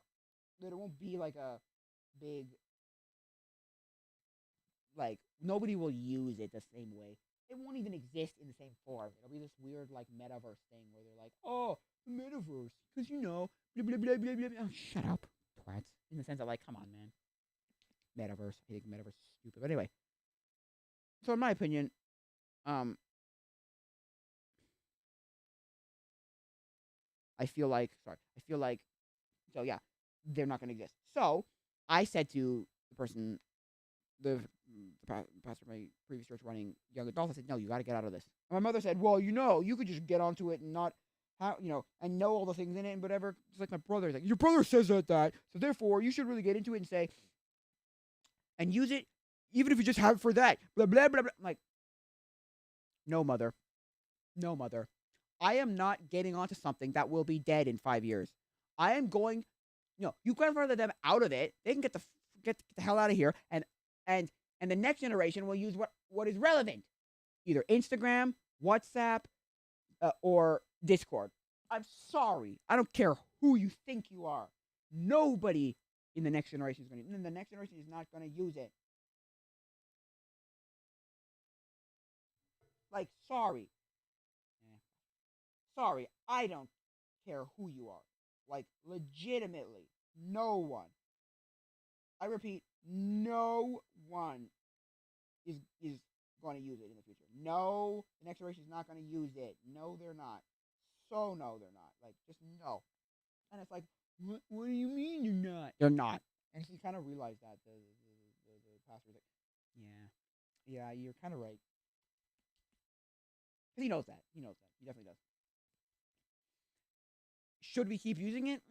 there won't be like a big like nobody will use it the same way. It won't even exist in the same form. It'll be this weird like metaverse thing where they're like, oh, metaverse, because you know, blah, blah, blah, blah, blah. Oh, shut up, twats. In the sense of like, come on, man, metaverse. I think metaverse is stupid. But anyway, so in my opinion, um, I feel like, so yeah, they're not going to exist. So I said to the person, pastor of my previous church running young adults, I said, no, you got to get out of this. And my mother said, well, you could just get onto it and not how, and know all the things in it and whatever. It's like my brother's like, your brother says that, so therefore you should really get into it and say, and use it, even if you just have it for that, blah, blah, blah, blah. I'm like, no, mother. No, mother. I am not getting onto something that will be dead in 5 years. I am going, you grandfather them out of it. They can get the hell out of here, and the next generation will use what is relevant, either Instagram, WhatsApp, or Discord. I'm sorry. I don't care who you think you are. Nobody in the next generation is going to. The next generation is not going to use it. Like, sorry, sorry, I don't care who you are. Like, legitimately, no one. I repeat, no one is going to use it in the future. No, the next generation is not going to use it. No, they're not. So no, they're not. Like, just no. And it's like, what do you mean you're not? They're not. And he kind of realized that the pastor was like, yeah, you're kind of right. Because he knows that. He knows that. He definitely does. Should we keep using it?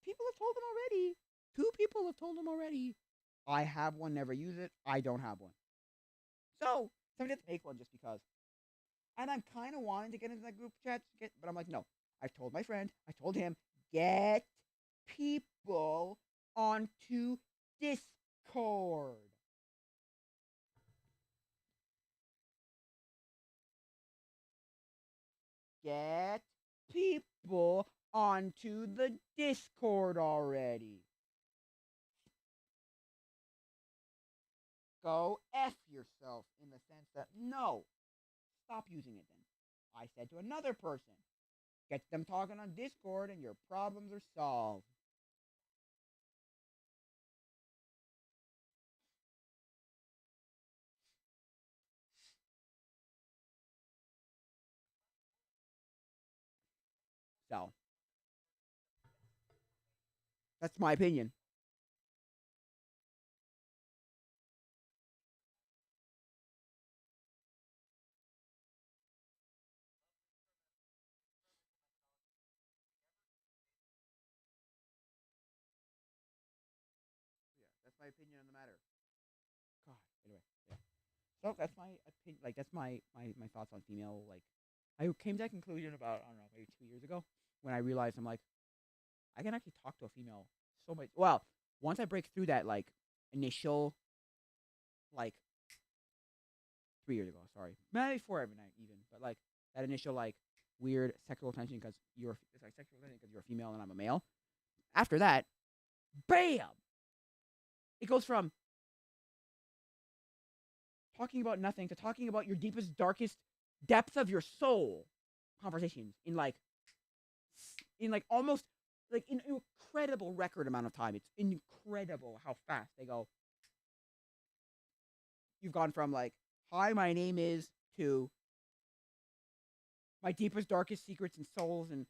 People have told him already. 2 people have told him already. I have one, never use it. I don't have one. So, somebody has to make one just because. And I'm kind of wanting to get into that group chat, but I'm like, no. I told my friend, I told him, get people onto Discord. Get people onto the Discord already. Go F yourself in the sense that, no, stop using it then. I said to another person, get them talking on Discord and your problems are solved. So, that's my opinion. Yeah, that's my opinion on the matter. God, anyway, yeah. So that's my opinion. Like that's my thoughts on female. Like I came to that conclusion about I don't know maybe 2 years ago when I realized I'm like I can actually talk to a female so much. Well, once I break through that like initial like 3 years ago, sorry, maybe 4 every night even, but like that initial like weird sexual tension because it's like sexual tension because you're a female and I'm a male. After that, bam, it goes from talking about nothing to talking about your deepest, darkest depths of your soul conversations in like almost like an incredible record amount of time. It's incredible how fast they go. You've gone from like, "Hi, my name is" to my deepest, darkest secrets and souls, and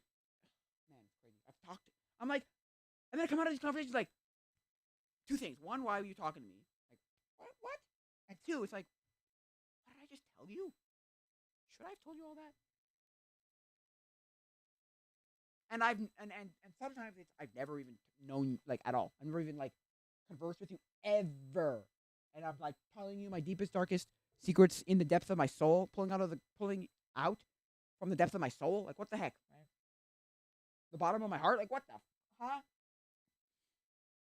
man, it's crazy. I've talked. I'm like, and then I come out of these conversations like 2 things. One, why were you talking to me? Like, what? What? And 2, it's like, what did I just tell you? Should I have told you all that? And sometimes I've never even known like at all. I've never even like conversed with you ever. And I'm like telling you my deepest, darkest secrets in the depths of my soul, pulling out from the depths of my soul. Like what the heck, right? The bottom of my heart. Like what the huh?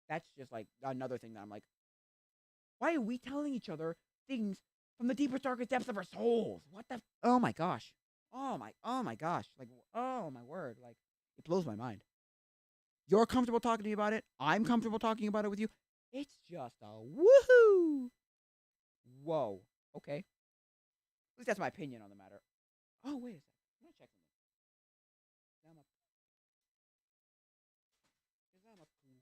That's just like another thing that I'm like, why are we telling each other things from the deepest, darkest depths of our souls? What the? Oh my gosh. Oh my gosh. Like oh my word. Like it blows my mind. You're comfortable talking to me about it. I'm comfortable talking about it with you. It's just a woohoo. Whoa. Okay. At least that's my opinion on the matter. Oh, wait a second. I'm going to check something. I'm up. I'm up. I'm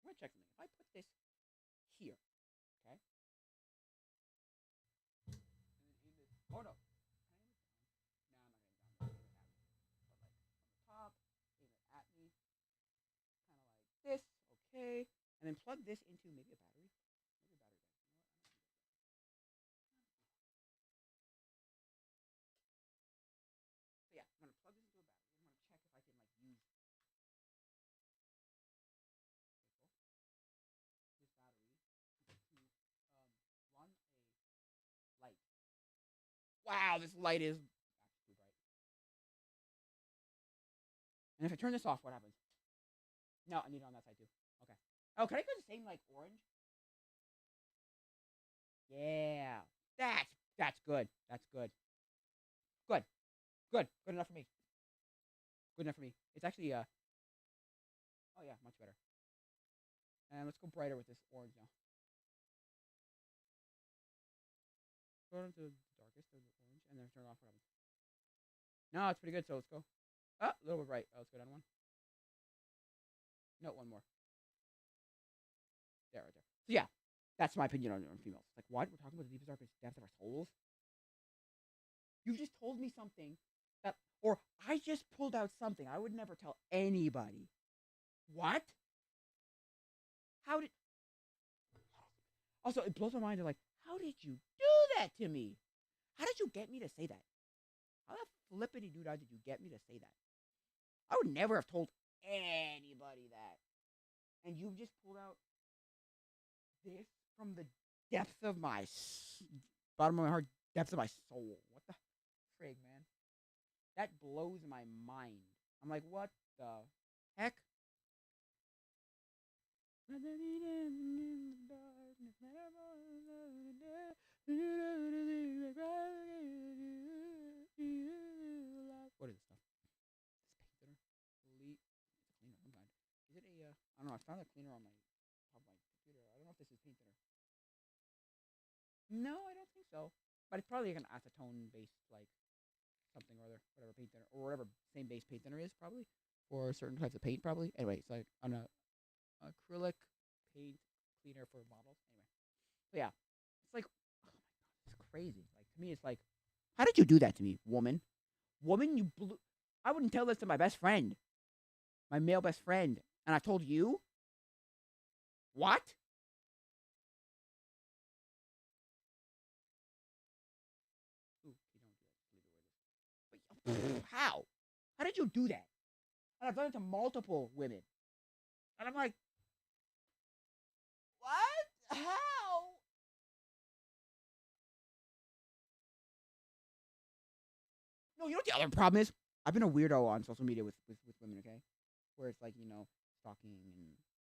going to check something. If I put this here, okay? Oh, no. Nah, I'm not getting down. But like on the top, aim it at me, kind of like this. Okay. And then plug this into maybe a battery. Maybe a battery bank. So yeah, I'm gonna plug this into a battery. I'm gonna check if I can like use this battery to run a light. Wow, this light is actually too bright. And if I turn this off, what happens? No, I need it on that side too. Okay. Oh, can I go the same like orange? Yeah. That's good. That's good. Good. Good. Good enough for me. Good enough for me. It's actually oh yeah, much better. And let's go brighter with this orange now. Go into the darkest of the orange and then turn it off. What happens? No, it's pretty good. So let's go. Ah, a little bit bright. Oh, let's go down one. No, one more. There, right there. So yeah, that's my opinion on females. Like, what? We're talking about the deepest, darkest depths of our souls. You just told me something that, or I just pulled out something I would never tell anybody. What? How did? Also, it blows my mind. They're like, how did you do that to me? How did you get me to say that? How the flippity doo did you get me to say that? I would never have told anybody that. And you just pulled out this from the depth of my bottom of my heart, depth of my soul. What the frig, man? That blows my mind. I'm like, what the heck? What is this stuff? This paint thinner? It's a cleaner. I'm fine. Is it a? I don't know. I found a cleaner on my computer. I don't know if this is paint thinner. No, I don't think so. But it's probably like an acetone based like something or other, whatever paint thinner or whatever same base paint thinner is probably for certain types of paint probably. Anyway, it's like on a acrylic paint cleaner for models. Anyway, so yeah, it's like, oh my god, it's crazy. Like to me, it's like, how did you do that to me, woman? Woman, you blew. I wouldn't tell this to my best friend, my male best friend, and I told you. What? Ooh, you don't do that. Leave it where it is. How? How did you do that? And I've done it to multiple women, and I'm like, what? How? No, you know what the other problem is? I've been a weirdo on social media with women, okay? Where it's like, stalking and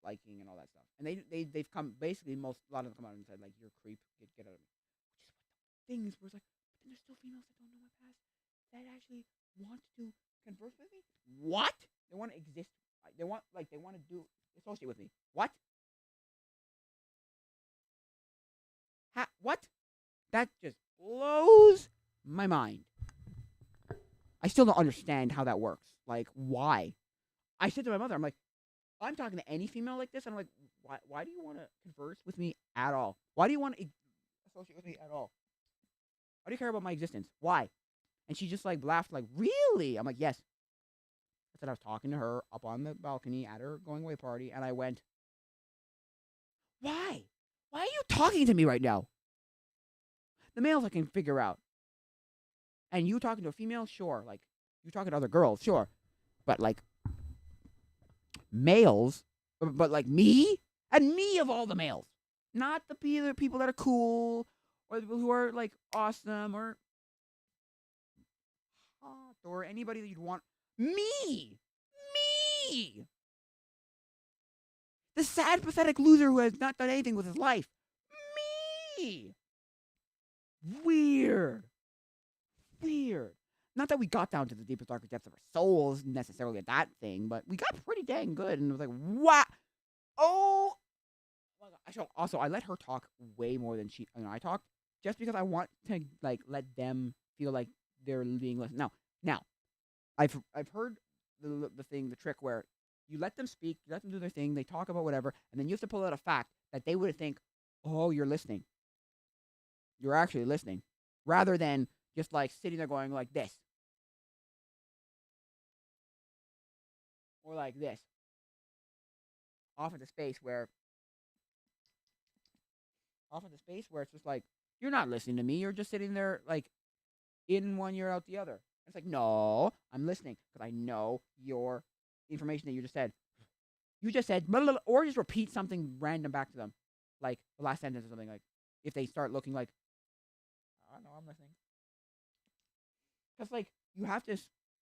liking and all that stuff. And they've come basically a lot of them come out and said like you're a creep, get out of me. Which is what the thing is where it's like, but then there's still females that don't know my past that actually want to converse with me. What? They want to exist. They want to do associate with me. What? What? That just blows my mind. I still don't understand how that works. Like, why? I said to my mother, I'm like, I'm talking to any female like this, and I'm like, why do you want to converse with me at all? Why do you want to associate with me at all? Why do you care about my existence? Why? And she just like laughed, like, really? I'm like, yes. I said I was talking to her up on the balcony at her going away party, and I went, why? Why are you talking to me right now? The males I can figure out. And you talking to a female, sure. Like, you talking to other girls, sure. But, like, males, but like me? And me of all the males. Not the people that are cool, or the people who are, like, awesome, or hot, or anybody that you'd want. Me! Me! The sad, pathetic loser who has not done anything with his life. Me! Weird. Not that we got down to the deepest, darkest depths of our souls necessarily at that thing, but we got pretty dang good. And it was like, wow. Oh my god. Also, I let her talk way more than I talked just because I want to like let them feel like they're being listened. Now, I've heard the trick where you let them speak, you let them do their thing, they talk about whatever, and then you have to pull out a fact that they would think, oh, you're listening. You're actually listening, rather than just like sitting there going like this. Or like this. Off into space where it's just like, you're not listening to me, you're just sitting there like in one ear out the other. It's like, no, I'm listening because I know your information that you just said. You just said, blah, blah, blah, or just repeat something random back to them. Like the last sentence or something, like if they start looking like, I know I'm listening. Because, like, you have to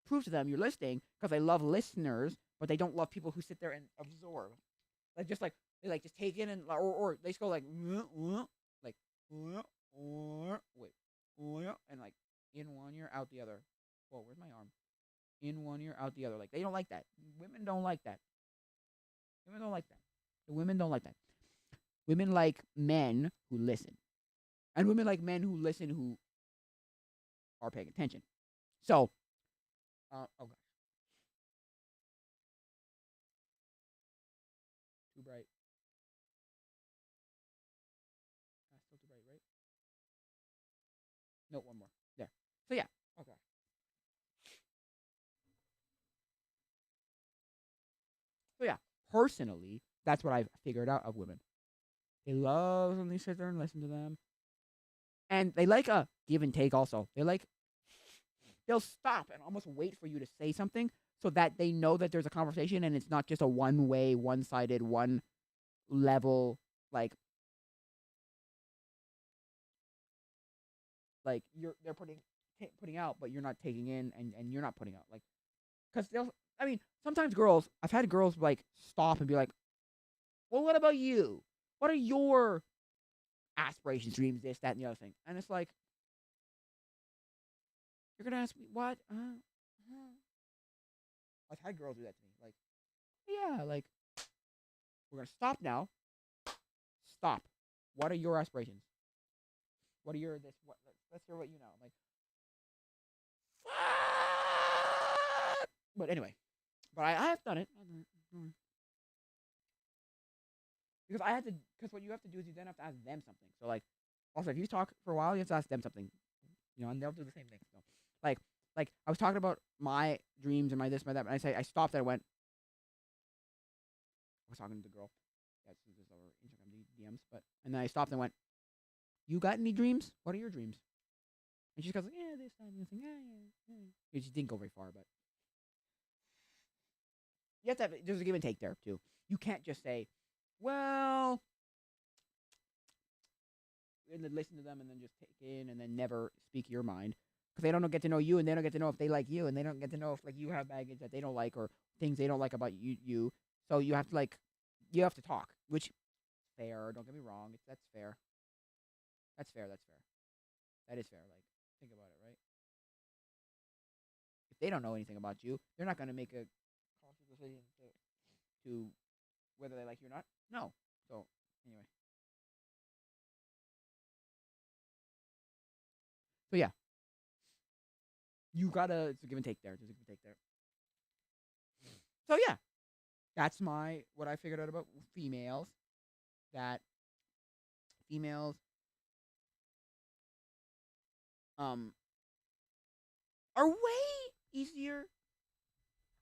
prove to them you're listening because they love listeners, but they don't love people who sit there and absorb. Like, just like, they, like, just take in and, or they just go, like, like, wait, and, like, in one ear, out the other. Whoa, where's my arm? In one ear, out the other. Like, they don't like that. Women don't like that. The women don't like that. Women like men who listen, and women like men who listen who are paying attention. So, oh gosh, too bright. Still too bright, right? No, one more. There. So yeah. Okay. So yeah. Personally, that's what I've figured out of women. They love when they sit there and listen to them, and they like a give and take. Also, they'll stop and almost wait for you to say something so that they know that there's a conversation and it's not just a one way, one sided, one level like they're putting out, but you're not taking in, and you're not putting out like because they'll. I mean, sometimes girls. I've had girls like stop and be like, "Well, what about you? What are your aspirations, dreams, this, that, and the other thing?" And it's like you're gonna ask me what? I've had girls do that to me. Like, yeah, like we're gonna stop now. Stop. What are your aspirations? What are your this? What? Let's hear what you know. I'm like, what? But anyway, I have done it. Because I had to, because what you have to do is you then have to ask them something. So like, also if you talk for a while, you have to ask them something, and they'll do the same thing. So, like, I was talking about my dreams and my this, my that, and I stopped and I went. I was talking to the girl. That's this is our Instagram DMs, but and then I stopped and went. You got any dreams? What are your dreams? And she goes, yeah, this, that, and this thing, yeah. She didn't go very far, but you have to have, there's a give and take there too. You can't just say, well, and then listen to them and then just take in and then never speak your mind because they don't get to know you and they don't get to know if they like you and they don't get to know if like you have baggage that they don't like or things they don't like about you. So you have to you have to talk, which fair. Don't get me wrong. That's fair. That's fair. That's fair. That is fair. Like think about it, right? If they don't know anything about you, they're not going to make a conscious decision to whether they like you or not. No. So anyway, so yeah, you gotta. It's a give and take there. There's a give and take there. So yeah, that's my what I figured out about females. That females um are way easier.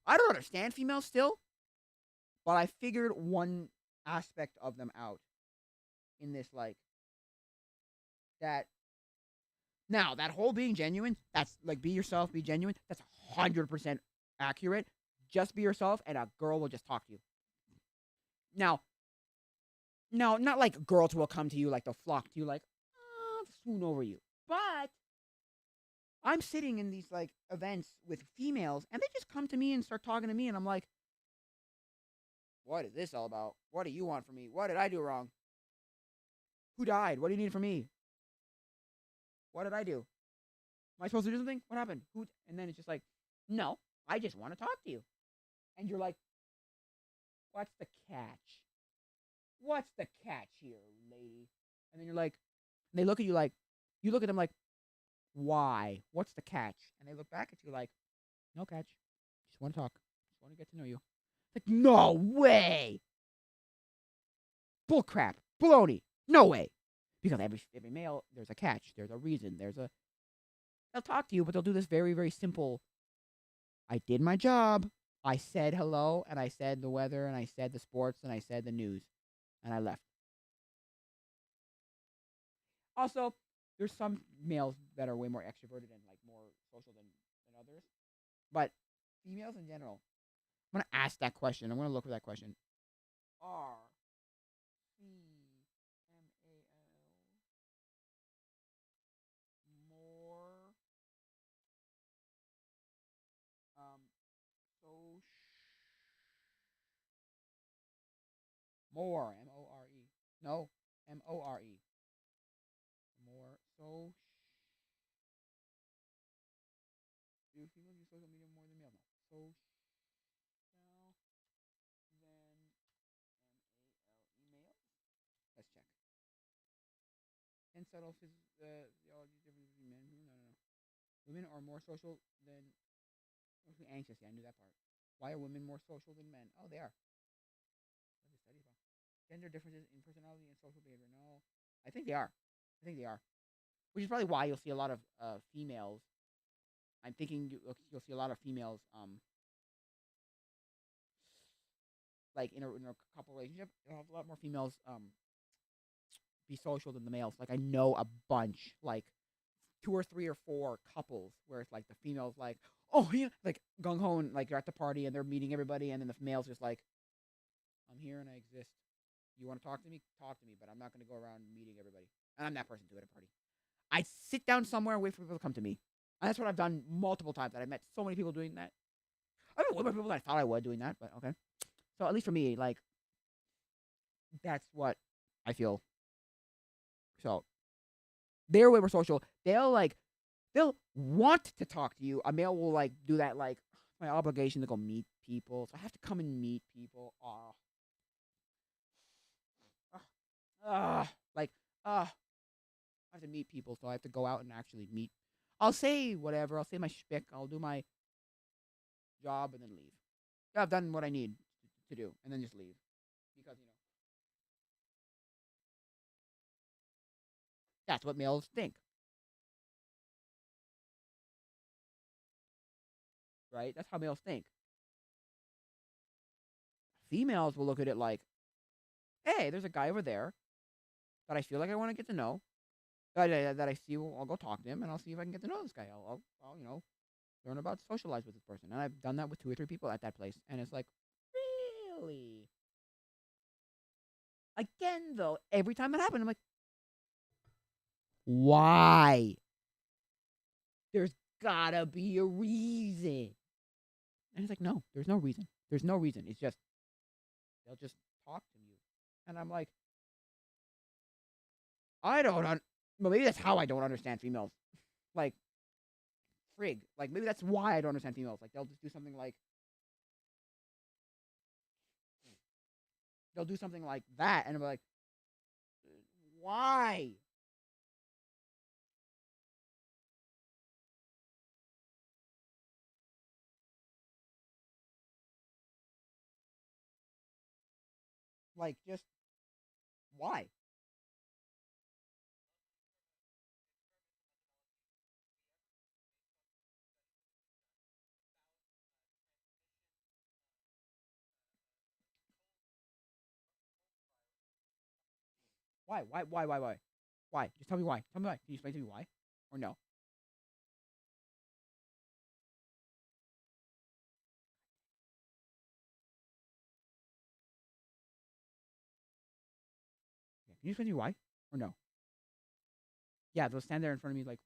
I don't understand females still, but I figured one aspect of them out in this like that now that whole being genuine, that's like be yourself, be genuine, that's 100% accurate. Just be yourself and a girl will just talk to you. Now, not like girls will come to you like they'll flock to you like swoon over you. But I'm sitting in these like events with females and they just come to me and start talking to me and I'm like, what is this all about? What do you want from me? What did I do wrong? Who died? What do you need from me? What did I do? Am I supposed to do something? What happened? Who? And then it's just like, no, I just want to talk to you. And you're like, what's the catch? What's the catch here, lady? And then you're like, and they look at you like, you look at them like, why? What's the catch? And they look back at you like, no catch. Just want to talk. Just want to get to know you. Like, no way. Bull crap. Baloney. No way. Because every male, there's a catch. There's a reason. They'll talk to you, but they'll do this very, very simple. I did my job. I said hello, and I said the weather, and I said the sports, and I said the news, and I left. Also, there's some males that are way more extroverted and like more social than others. But females in general, I'm gonna ask that question. I'm gonna look for that question. Are female more um so more more no more more so do females use social media more than males? No. So than 10 subtle physiology differences between men. No, no, no. Women are more social than mostly anxious. Yeah, I knew that part. Why are women more social than men? Oh, they are. What is study about? Gender differences in personality and social behavior. No, I think they are. I think they are. Which is probably why you'll see a lot of females. I'm thinking you'll see a lot of females like in a couple relationship. You'll have a lot more females be social than the males. Like I know a bunch, like two or three or four couples where it's like the females like, oh yeah, like gung ho and like they're at the party and they're meeting everybody, and then the males just like, I'm here and I exist. You want to talk to me? Talk to me, but I'm not going to go around meeting everybody. And I'm that person too at a party. I sit down somewhere and wait for people to come to me. And that's what I've done multiple times. That I've met so many people doing that. I met more people than I thought I would doing that, but okay. So at least for me, like that's what I feel. So they're way more social. They'll want to talk to you. A male will like do that like my obligation to go meet people. So I have to come and meet people. Like I have to meet people, so I have to go out and actually meet. I'll say whatever. I'll say my shtick. I'll do my job and then leave. Yeah, I've done what I need to do, and then just leave because that's what males think, right? That's how males think. Females will look at it like, hey, there's a guy over there that I feel like I want to get to know. That I see, I'll go talk to him, and I'll see if I can get to know this guy. I'll learn about socialize with this person, and I've done that with two or three people at that place, and it's like, really. Again, though, every time it happened, I'm like, why? There's gotta be a reason. And it's like, no, there's no reason. There's no reason. It's just they'll just talk to you, and I'm like, I don't. Well, maybe that's how I don't understand females. Like, frig. Like maybe that's why I don't understand females. Like they'll just do something like that, and I'm like, why? Like just why? Why? Why? Why? Why? Why? Why? Just tell me why. Tell me why. Can you explain to me why? Or no? Yeah. Can you explain to me why? Or no? Yeah, they'll stand there in front of me like,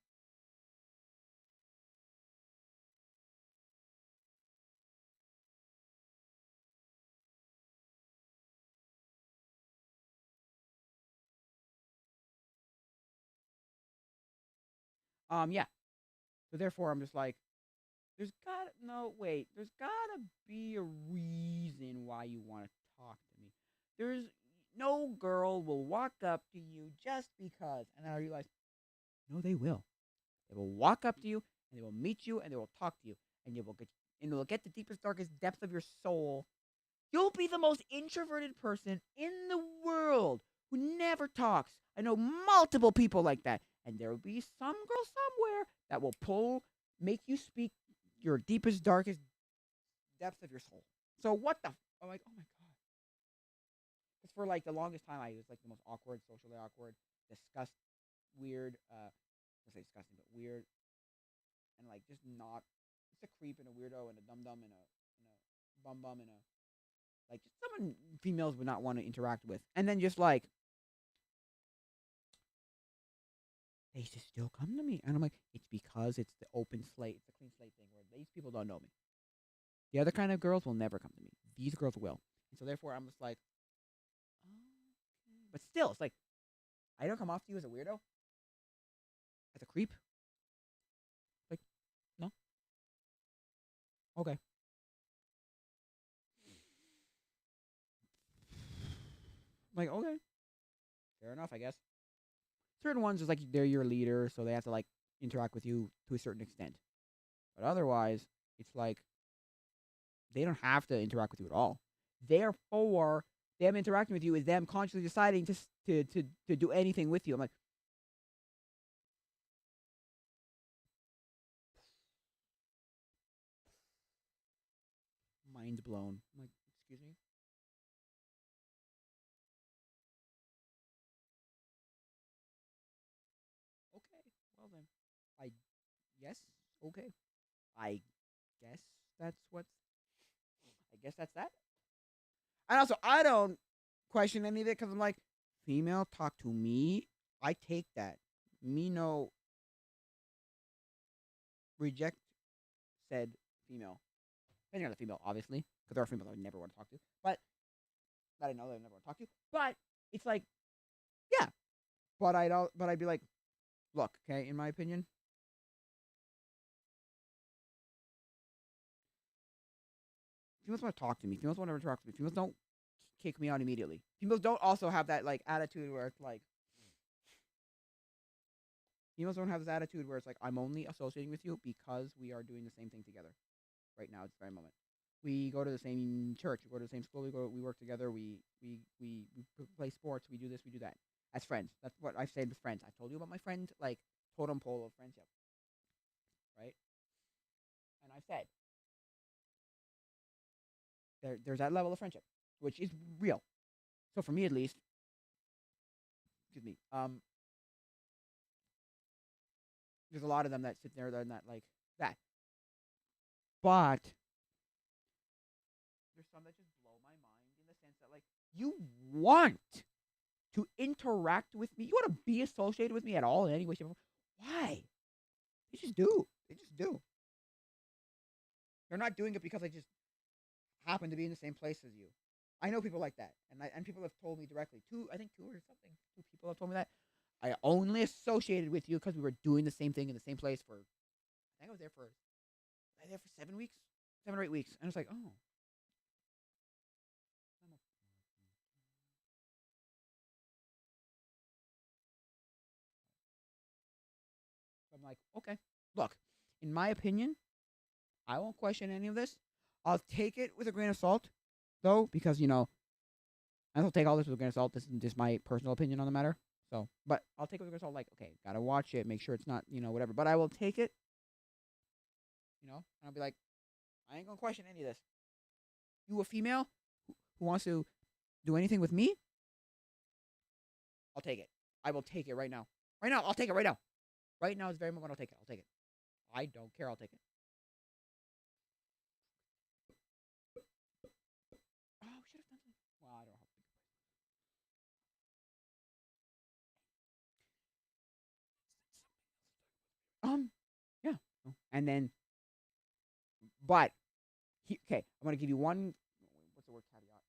yeah. So therefore, I'm just like, there's gotta be a reason why you want to talk to me. There's no girl will walk up to you just because, and I realize, no, they will. They will walk up to you and they will meet you and they will talk to you and they will get the deepest, darkest depths of your soul. You'll be the most introverted person in the world who never talks. I know multiple people like that. And there will be some girl somewhere that will make you speak your deepest, darkest depths of your soul. So what the? I'm like, oh my god. Because for like the longest time, I was like the most awkward, socially awkward, weird. I say disgusting, but weird, and like just not. Just a creep and a weirdo and a dum dum and a bum bum and a like just someone females would not want to interact with. And then just like they just still come to me, and I'm like, it's because it's the open slate, it's the clean slate thing where these people don't know me. The other kind of girls will never come to me. These girls will, and so therefore I'm just like, okay. But still, it's like I don't come off to you as a weirdo, as a creep. Like, no, okay, like okay, fair enough, I guess. Certain ones is like they're your leader, so they have to like interact with you to a certain extent. But otherwise, it's like they don't have to interact with you at all. Therefore, them interacting with you is them consciously deciding to do anything with you. I'm like, mind blown. I'm like, excuse me. Okay, well then, I yes, okay. I guess that's what. I guess that's that. And also, I don't question any of it because I'm like, female talk to me. I take that. Me no reject said female. Depending on the female, obviously, because there are females I would never want to talk to. But that I know that I never want to talk to. But it's like, yeah. But I'd but I'd be like, look, okay. In my opinion, females want to talk to me. Females want to interact with me. Females don't kick me out immediately. Females don't also have that like attitude where it's like females don't have this attitude where it's like I'm only associating with you because we are doing the same thing together. Right now, at this very moment, we go to the same church, we go to the same school, we work together, we play sports, we do this, we do that as friends. That's what I've said with friends. I told you about my friend like totem pole of friendship, right? And I've said there's that level of friendship, which is real. So for me at least, excuse me, there's a lot of them that sit there and that like that. But there's some that just blow my mind in the sense that like you want to interact with me, you want to be associated with me at all in any way, shape, or form. Why? They just do. They just do. They're not doing it because I just happen to be in the same place as you. I know people like that, and people have told me directly. I think two or something. Two people have told me that I only associated with you because we were doing the same thing in the same place for. I think I was there for. Was I there for 7 weeks, 7 or 8 weeks, and it's like, oh, I'm like, okay, look, in my opinion, I won't question any of this. I'll take it with a grain of salt, though, because I'll take all this with a grain of salt. This is just my personal opinion on the matter. So, but I'll take it with a grain of salt. Like, okay, gotta watch it, make sure it's not, whatever. But I will take it, and I'll be like, I ain't gonna question any of this. You a female who wants to do anything with me? I'll take it. I will take it right now. Right now, I'll take it right now. Right now is the very moment I'll take it. I'll take it. I don't care. I'll take it. Oh, we should have done something. Well, I don't know. Yeah. And then, but, okay, I'm going to give you one, what's the word, caveat?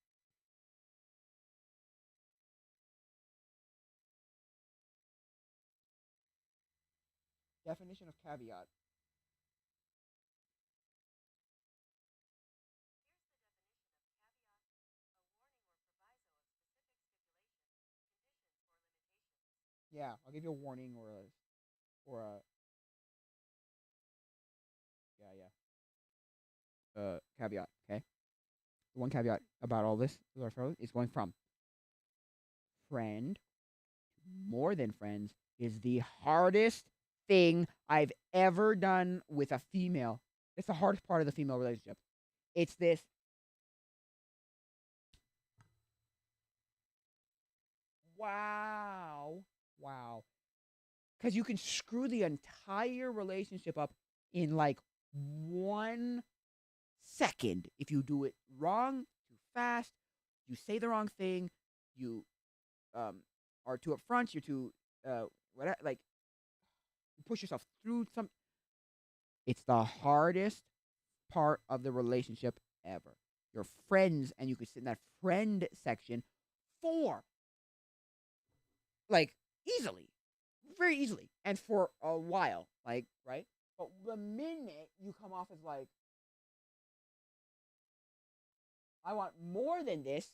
Definition of caveat. Yeah, I'll give you a warning or a, yeah, yeah. Caveat, okay? One caveat about all this is going from friend, more than friends, is the hardest thing I've ever done with a female. It's the hardest part of the female relationship. It's this. Wow. Wow. Because you can screw the entire relationship up in like 1 second if you do it wrong, too fast, you say the wrong thing, you are too upfront, you're too whatever, like you push yourself through some. It's the hardest part of the relationship ever. Your friends, and you could sit in that friend section for like easily, very easily, and for a while, like right. But the minute you come off as like, I want more than this,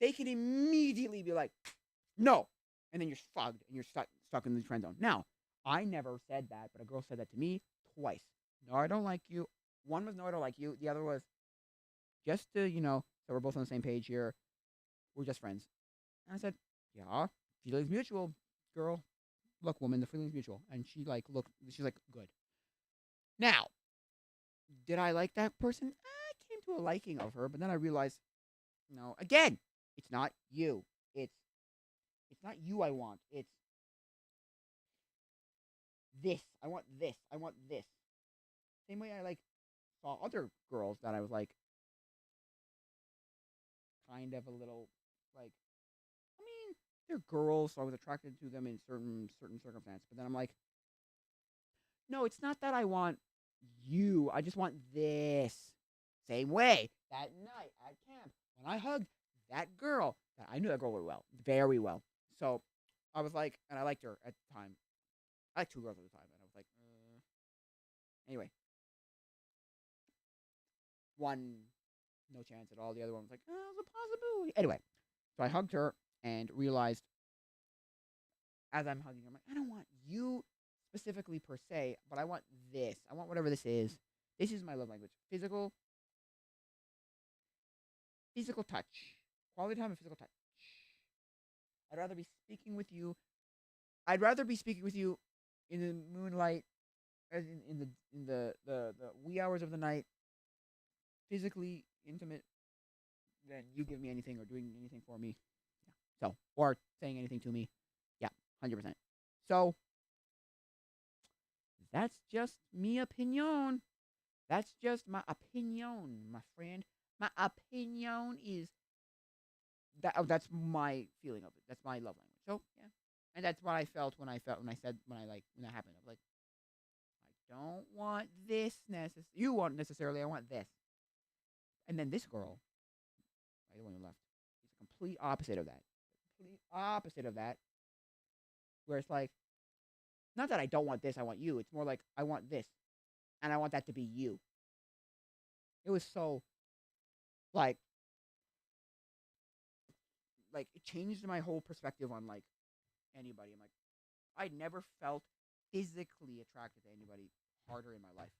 they can immediately be like, no. and then you're fucked and you're stuck in the friend zone. Now, I never said that, but a girl said that to me twice. No, I don't like you. One was no, I don't like you. The other was just to so we're both on the same page here. We're just friends. And I said, yeah, feelings mutual, girl. Look, woman, the feelings mutual. And she like looked. She's like, good. Now, did I like that person? I came to a liking of her, but then I realized, no, again, it's not you. It's not you I want. It's this. I want this. I want this. Same way I like saw other girls that I was like kind of a little like I mean, they're girls, so I was attracted to them in certain circumstance. But then I'm like, no, it's not that I want you. I just want this. Same way that night at camp when I hugged that girl, that I knew that girl very well. So I was like, and I liked her at the time. I liked two girls at the time, and I was like, anyway, one no chance at all. The other one was like, oh, there's a possibility. Anyway, so I hugged her and realized as I'm hugging her, I'm like, I don't want you specifically per se, but I want this. I want whatever this is. This is my love language. Physical touch. Quality time and physical touch. I'd rather be speaking with you. I'd rather be speaking with you in the moonlight, as in the wee hours of the night, physically intimate, than you give me anything or doing anything for me. Yeah. So, or saying anything to me. Yeah, 100%. So, that's just me opinion. That's just my opinion, my friend. My opinion is that that's my feeling of it. That's my love language. So yeah, and that's what I felt when that happened. I was like, I don't want this You want necessarily. I want this. And then this girl, right, the one who left, is the complete opposite of that. Complete opposite of that. Where it's like, not that I don't want this, I want you. It's more like I want this, and I want that to be you. It was so like it changed my whole perspective on like anybody. I'm like, I never felt physically attracted to anybody harder in my life.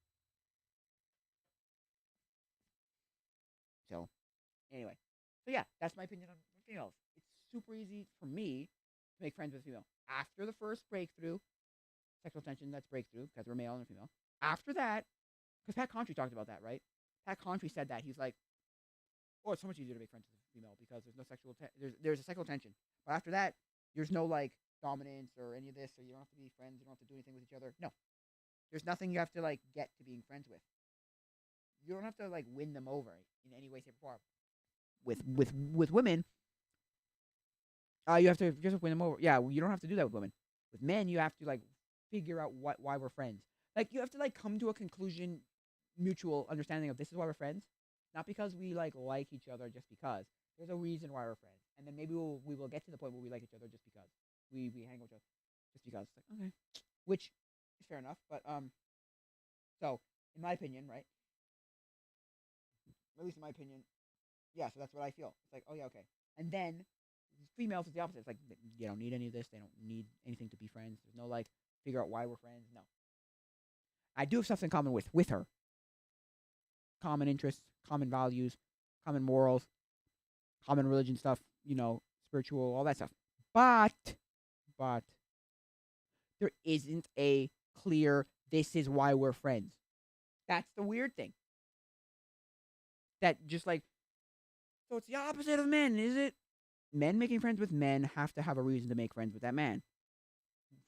So anyway, so yeah, that's my opinion on females. It's super easy for me to make friends with a female after the first breakthrough, sexual tension. That's breakthrough because we're male and female. After that, because Pat Contry talked about that, right? Pat Contry said that he's like, oh, it's so much easier to make friends with a female because there's no there's a sexual tension. But after that, there's no like dominance or any of this, so you don't have to be friends. You don't have to do anything with each other. No, there's nothing you have to like get to being friends with. You don't have to like win them over in any way, shape, or form. With women, you have to just win them over. Yeah, you don't have to do that with women. With men, you have to like figure out why we're friends. Like you have to like come to a conclusion, mutual understanding of this is why we're friends, not because we like each other just because. There's a reason why we're friends, and then maybe we will get to the point where we like each other just because we hang with each other just because. It's like okay, which is fair enough, but so in my opinion, right? At least in my opinion, yeah. So that's what I feel. It's like oh yeah, okay, and then females is the opposite. It's like they don't need any of this. They don't need anything to be friends. There's no like figure out why we're friends. No, I do have stuff in common with her. Common interests, common values, common morals, common religion stuff, spiritual, all that stuff. But there isn't a clear this is why we're friends. That's the weird thing. That just like so it's the opposite of men, is it? Men making friends with men have to have a reason to make friends with that man.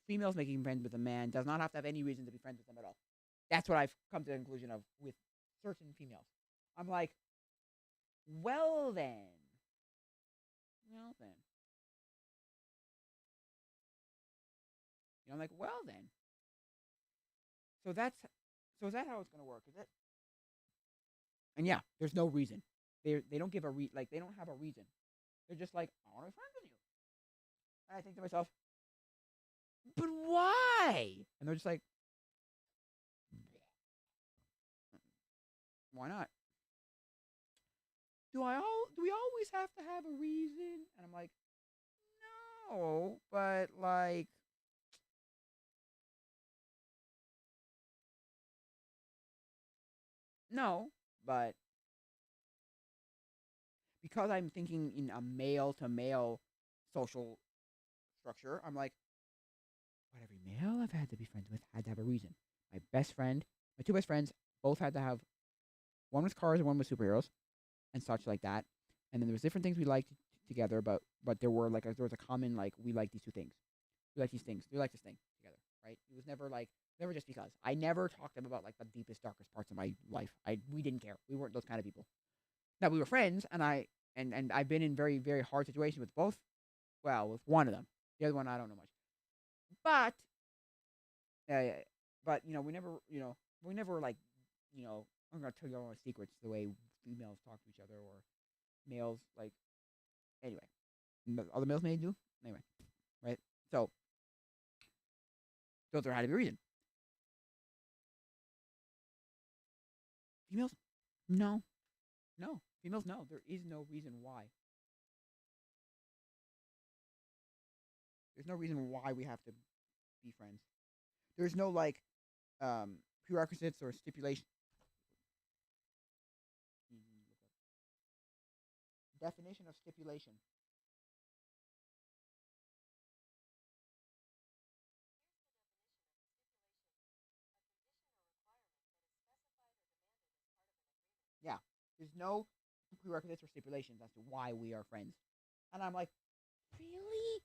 Females making friends with a man does not have to have any reason to be friends with them at all. That's what I've come to the conclusion of with certain females. I'm like, well then. I'm like, well then. So that's so is that how it's gonna work? Is it? And yeah, there's no reason. They don't give like they don't have a reason. They're just like, I want to be friends with you. And I think to myself, but why? And they're just like, why not? Do we always have to have a reason? And I'm like, No, but like no, but because I'm thinking in a male to male social structure, I'm like, but every male I've had to be friends with had to have a reason. My best friend, my two best friends, both had to have one with cars and one with superheroes and such like that. And then there was different things we liked together, but there were like there was a common like we like these two things. We like these things. We like this thing together, right? It was never like never just because. I never talked to them about like the deepest, darkest parts of my life. We didn't care. We weren't those kind of people. Now we were friends, and I've been in very very hard situations with both. Well, with one of them, the other one I don't know much. But yeah, but we never like I'm gonna tell you all my secrets the way females talk to each other or males like anyway. Other males may do anyway, right? So those are how to be reason. Females, no, no. Females, no. There is no reason why. There's no reason why we have to be friends. There's no like prerequisites or stipulation. Definition of stipulation. Yeah. There's no prerequisites or stipulations as to why we are friends. And I'm like, really?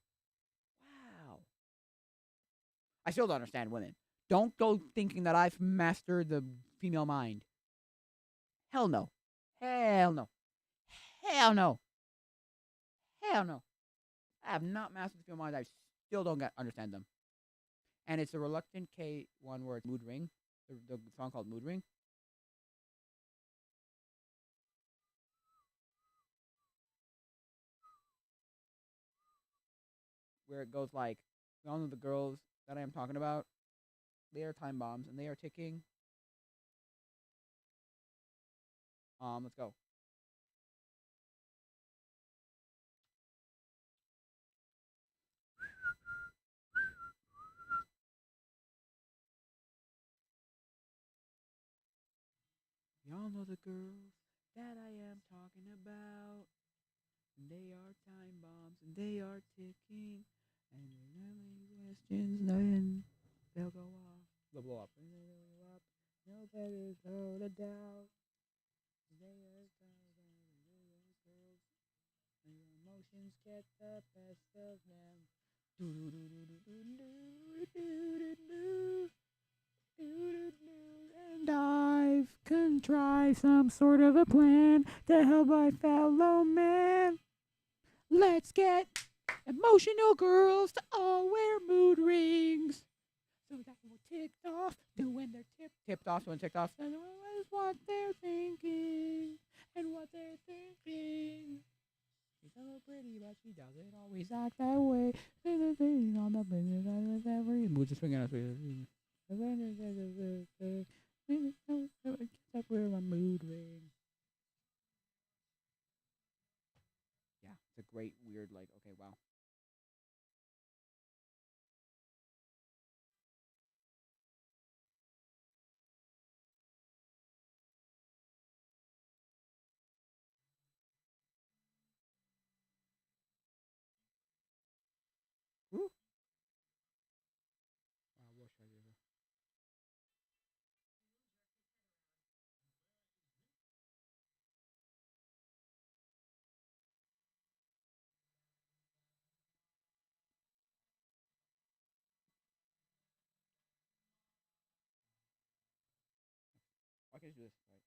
Wow. I still don't understand women. Don't go thinking that I've mastered the female mind. Hell no. Hell no. Hell no. Hell no. I have not mastered the female mind. I still don't understand them. And it's a reluctant K one word mood ring. The song called Mood Ring, where it goes like, all of the girls that I am talking about, they are time bombs and they are ticking. Let's go. Y'all know the girls that I am talking about. They are time bombs and they are ticking. And questions, then they'll go off. They'll blow up. And they'll blow up. No, there is no doubt. They are girls. And your emotions get the best of them. And I've contrived some sort of a plan to help my fellow man. Let's get emotional girls to all wear mood rings. So that will ticked off, doing their tipped off, doing ticked off, and what they're thinking, and what they're thinking. She's so pretty, but she doesn't always act that way. She's a thing on the business with every mood, just swinging us. Up wear a mood ring. Yeah, it's a great, weird, like, okay, wow. Woo. Wow, what should I do? Why can't I do this? Right.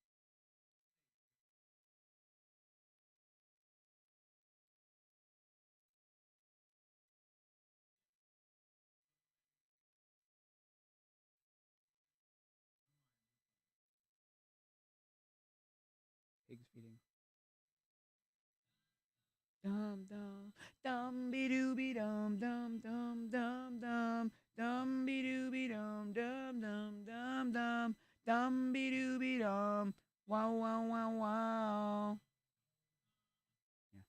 Pigs feeding. Dum dum dum be doo be dum dum dum dum dum dum be doo be dum dum dum dum dum dum be doo be dum. Wow wow wow wow. Yeah.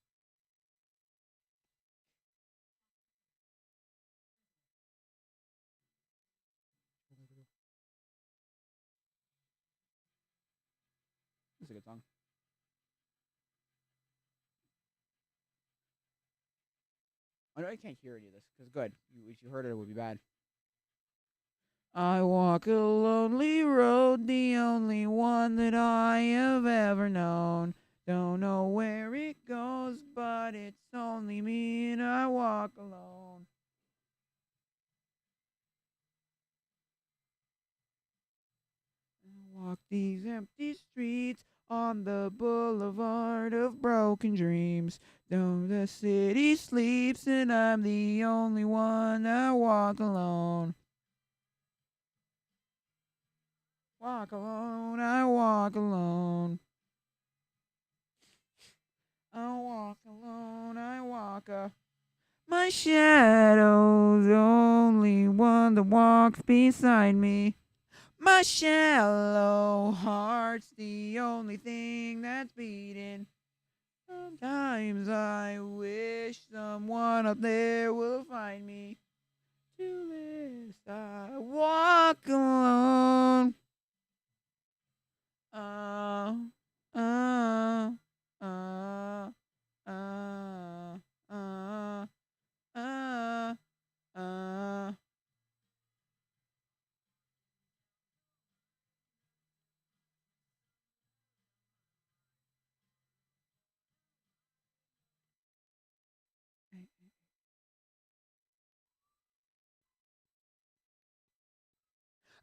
a good song. I know you can't hear any of this because good. If you heard it, it would be bad. I walk a lonely road, the only one that I have ever known. Don't know where it goes, but it's only me and I walk alone. I walk these empty streets on the boulevard of broken dreams. Though the city sleeps and I'm the only one that walk alone. Walk alone, I walk alone. I walk alone, I walk my shadow's the only one that walks beside me. My shallow heart's the only thing that's beating. Sometimes I wish someone up there will find me. To this I walk alone. Uh, uh, uh, uh, uh, uh, uh.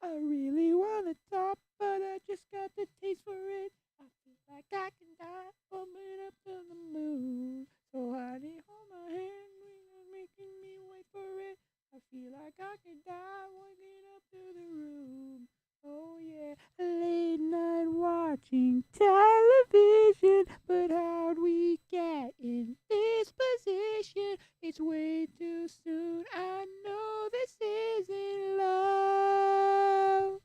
I really wanna top, but I just got the taste for it. I feel like I can die, bumping up to the moon. So honey, hold my hand, you're making me wait for it. I feel like I can die, walking up to the room. Oh yeah, late night watching television, but how'd we get in this position? It's way too soon. I know this isn't love,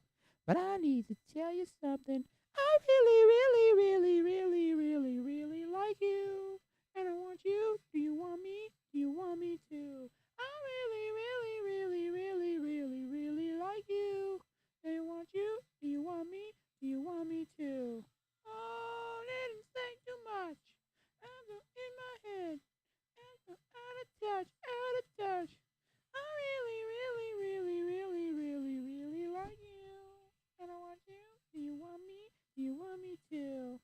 but I need to tell you something. I really, really, really, really, really, really like you. And I want you. Do you want me? Do you want me to? I really, really, really, really, really, really like you. And I want you. Do you want me? Do you want me to? Oh, didn't say too much. I'm so in my head. I'm so out of touch, out of touch. I really, really, really, really, really, really like you. And I want you. Do you want me? Do you want me to?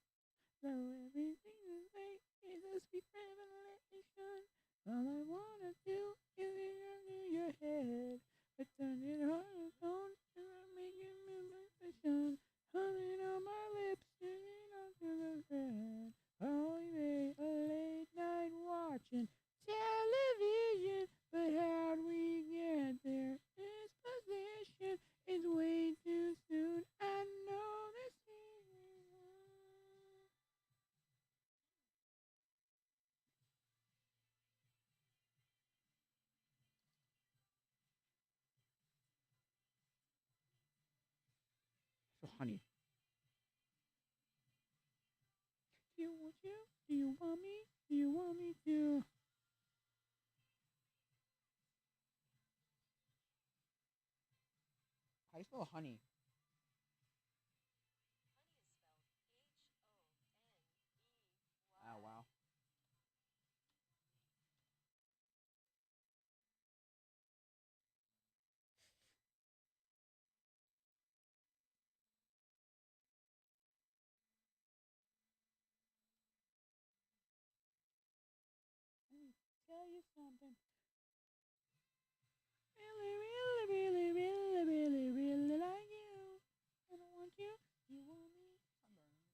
So everything you say is a sweet revelation. All I wanna do is get under your head. I turn it on and on to make it musician. Humming on my lips, singing onto the bed. Oh, yeah, a late night watching television. But how'd we get there? This position is way too soon. I know this is so, honey, do you want you? Do you want me? Do you want me to? How do you spell honey? Oh, wow. Let me tell you something. Really, really, really, really, really, really like you. And I want you. Do you want me? I'm burning.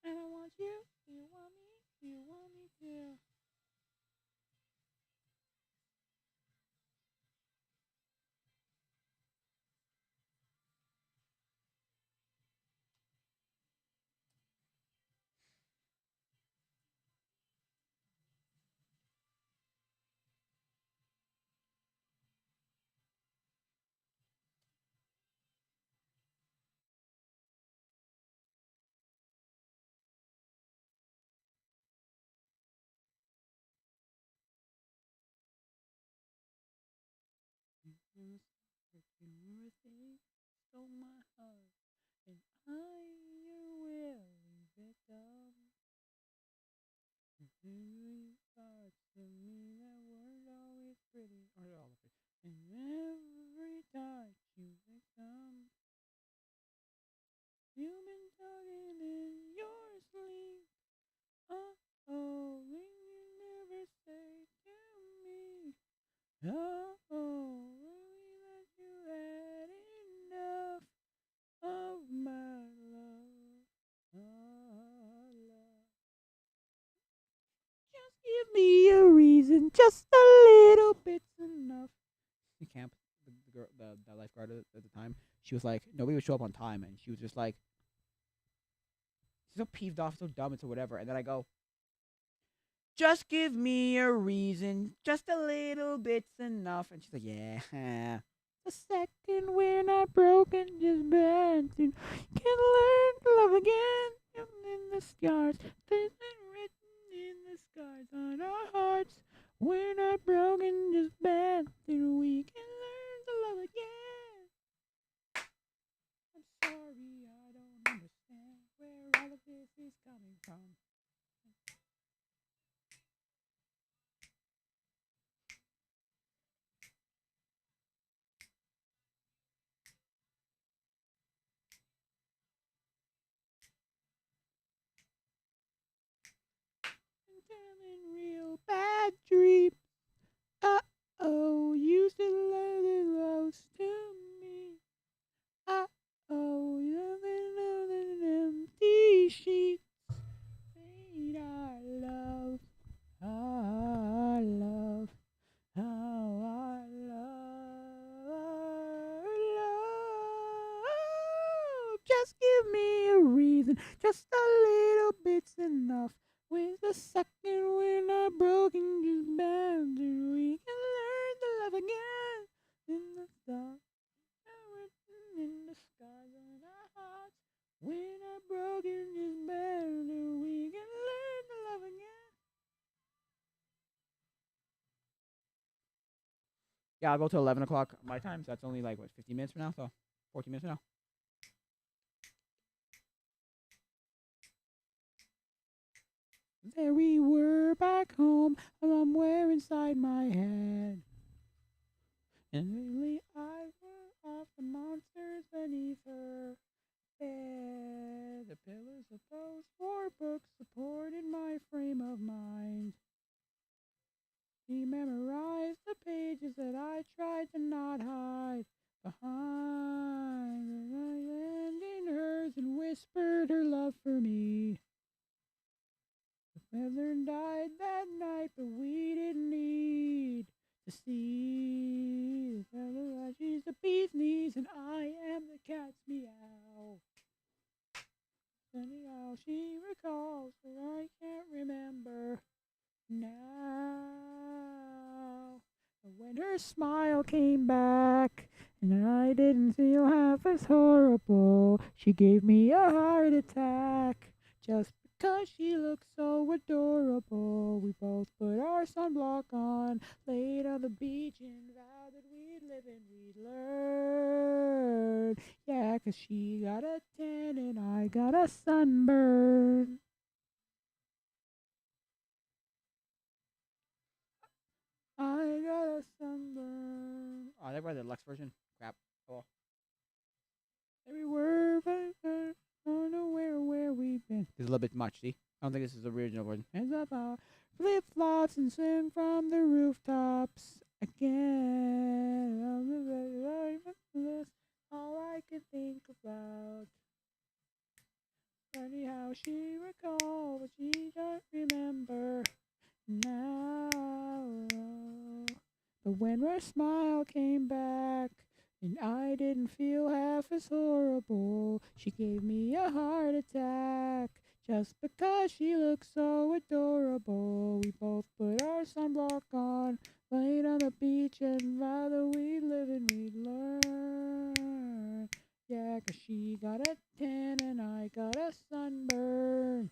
And I want you. Do you want me? Do you want me to? You think stole my heart, and I your willing victim. You parts of me that weren't always pretty, or all of it. And every touch you victim, you've been talking in your sleep. Oh, you never say to me. Oh, really that you had enough of my love. Oh, love. Just give me a reason, just a little bit's enough. The camp, the girl, the lifeguard at the time, she was like, nobody would show up on time, and she was just like, she's so peeved off, so dumb, and so whatever. And then I go, just give me a reason, just a little bit's enough. And she's like, yeah. A second we're not broken, just bent. You can learn to love again. In the scars, they've been written in the scars on our hearts. We're not broken, just bent. And we can learn to love again. I'm sorry, I don't understand where all of this is coming from. I'm telling real bad dreams. You still let it close to me. Nothing other than empty sheets. Fade our love, our love, our love, love. Just give me a reason, just a little bit's enough. With the second we're not broken, just bend, and we can learn to love again. In the dark, written in the skies on our hearts. We're not broken, just bend, and we can learn to love again. Yeah, I'll go to 11 o'clock my time. So that's only like what 15 minutes from now. So 14 minutes from now. There we were back home, somewhere inside my head. And lately I were off the monsters beneath her bed. The pillars of those four books supported my frame of mind. She memorized the pages that I tried to not hide behind. And I landed in hers and whispered her love for me. The feather died that night, but we didn't need to see. The feather, she's the bee's knees, and I am the cat's meow. Anyhow, she recalls, but I can't remember now. But when her smile came back, and I didn't feel half as horrible, she gave me a heart attack. Just because she looked so adorable, we both put our sunblock on, laid on the beach, and vowed that we'd live and we'd learn. Yeah, 'cause she got a tan and I got a sunburn. I got a sunburn. Oh, they read the Lux version. Crap. Oh. Every word, but I don't know where we've been. This is a little bit much, see? I don't think this is the original version. Hands up, flip flops and swing from the rooftops again. That's all I can think about. Funny how she recalled, but she don't remember now. But when her smile came back, and I didn't feel half as horrible, she gave me a heart attack. Just because she looked so adorable, we both put our sunblock on, laid on the beach, and rather we'd live and we'd learn. Yeah, 'cause she got a tan and I got a sunburn.